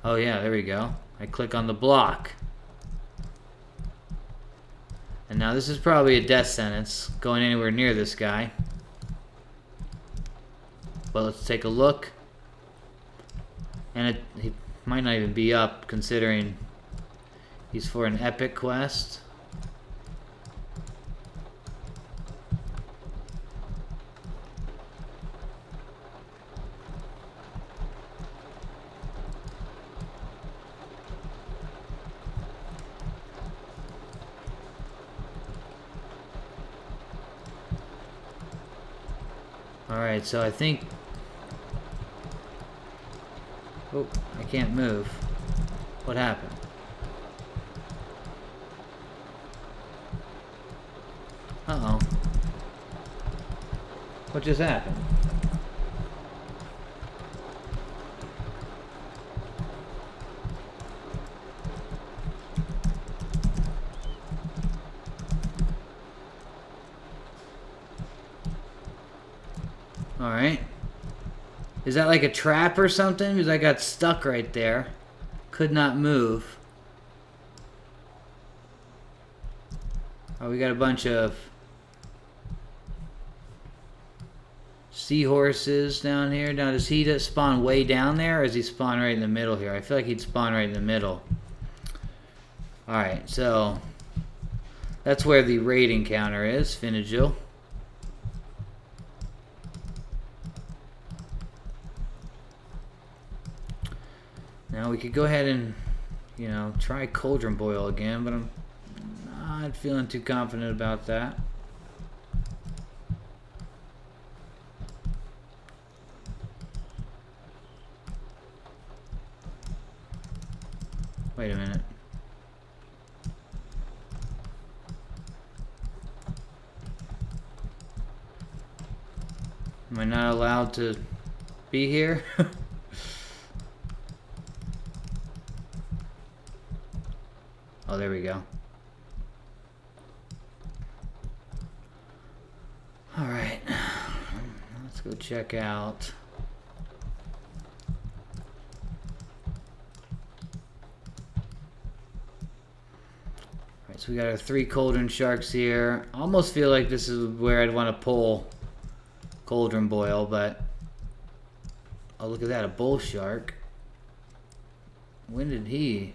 Oh yeah, there we go. I click on the block. And now this is probably a death sentence, going anywhere near this guy. But let's take a look. And he might not even be up, considering he's for an epic quest. Alright, so I think... Oh, I can't move. What happened? Uh-oh. What just happened? Alright. Is that like a trap or something? Because I got stuck right there. Could not move. Oh, we got a bunch of seahorses down here. Now, does he just spawn way down there, or does he spawn right in the middle here? I feel like he'd spawn right in the middle. Alright, so that's where the raid encounter is, Finagil. Now we could go ahead and, you know, try Cauldronboil again, but I'm not feeling too confident about that. Wait a minute. Am I not allowed to be here? Oh, there we go. Alright. Let's go check out. Alright, so we got our 3 cauldron sharks here. I almost feel like this is where I'd want to pull Cauldronboil, but... Oh, look at that, a bull shark. When did he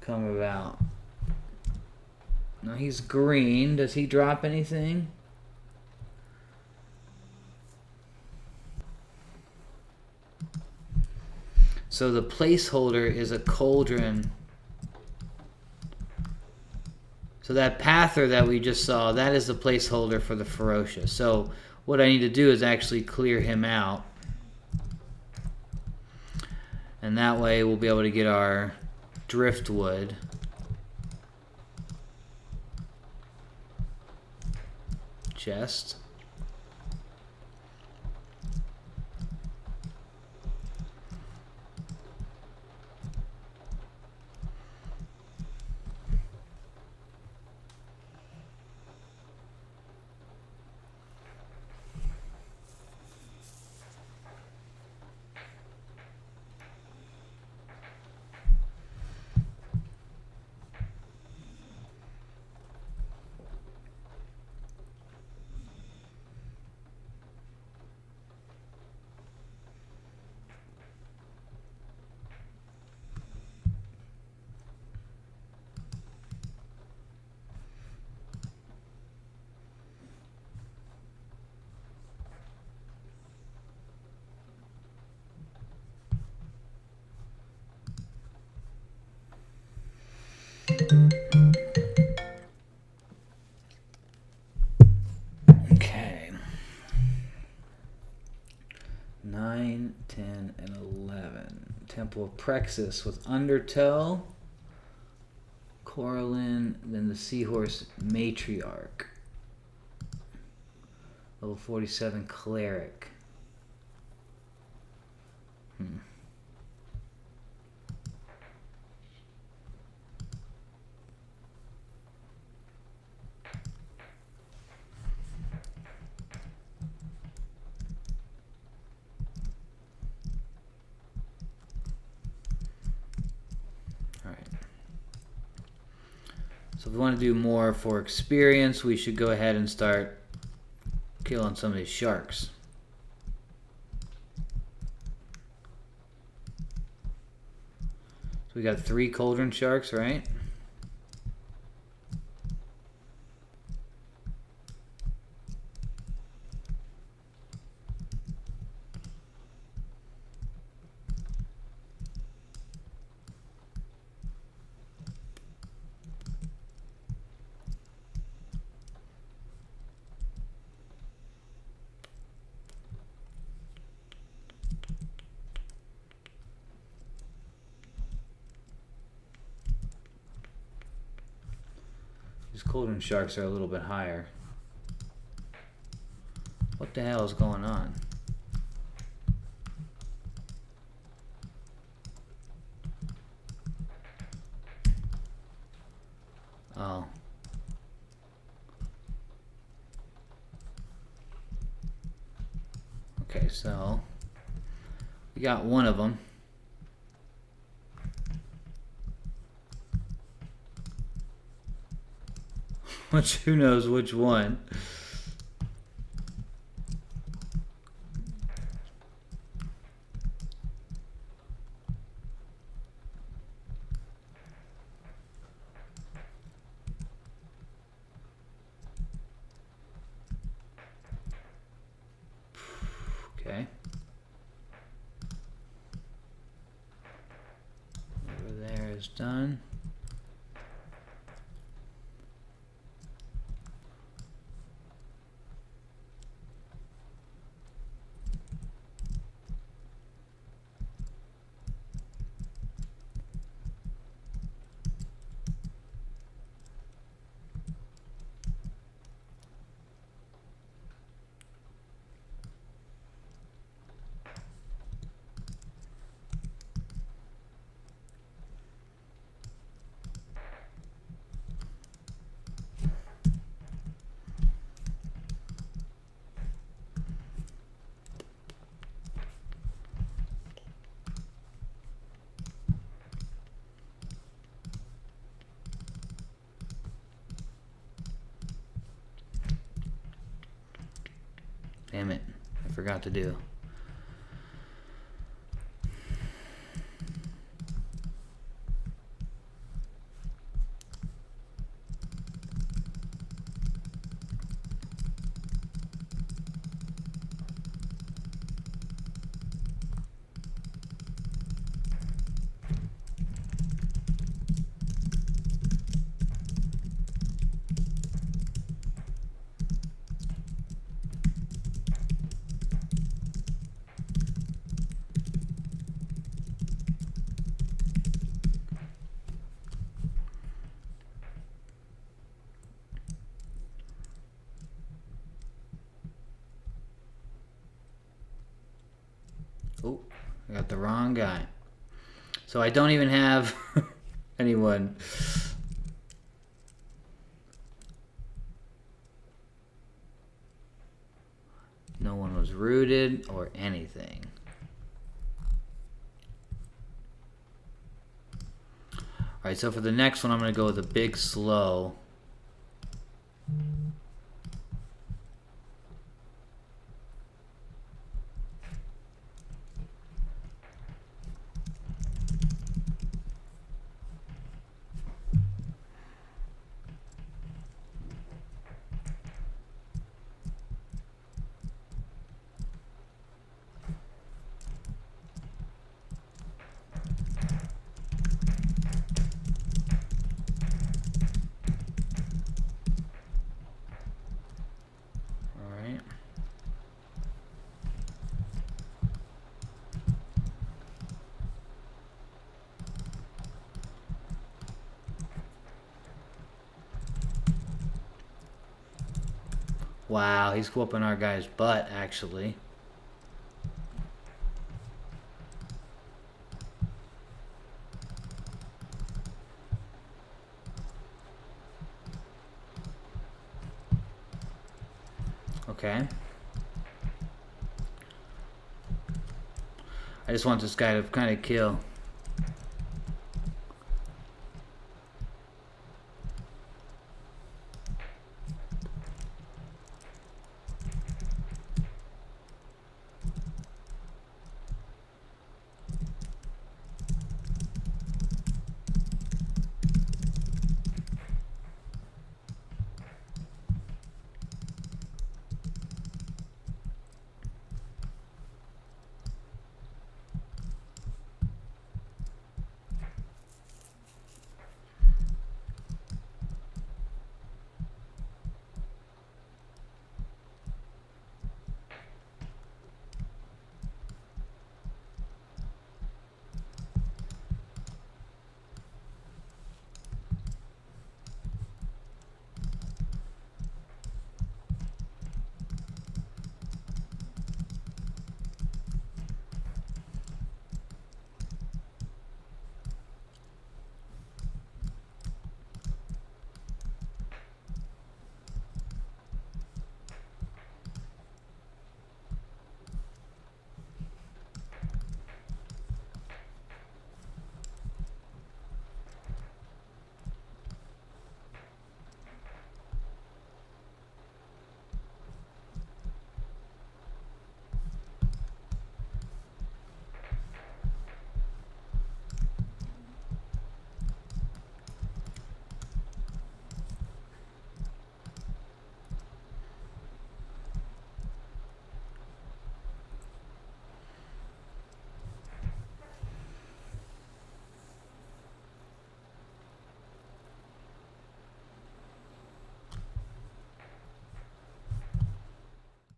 come about? No, he's green. Does he drop anything? So the placeholder is a cauldron. So that pather that we just saw, that is the placeholder for the ferocious. So what I need to do is actually clear him out. And that way we'll be able to get our driftwood. Chest. Okay. 9, 10, and 11. Temple of Prexis with Undertow. Coralyn, then the Seahorse Matriarch. Level 47 Cleric. Alright. So if we want to do more for experience, we should go ahead and start killing some of these sharks. So we got 3 cauldron sharks, right? These cauldron sharks are a little bit higher. What the hell is going on? Oh. Okay, so we got one of them. Which, who knows which one? Okay. Over there is done. Damn it, I forgot to do. Oh, I got the wrong guy. So I don't even have anyone. No one was rooted or anything. Alright, so for the next one, I'm going to go with a big slow. Wow, he's whooping our guy's butt, actually. Okay. I just want this guy to kind of kill.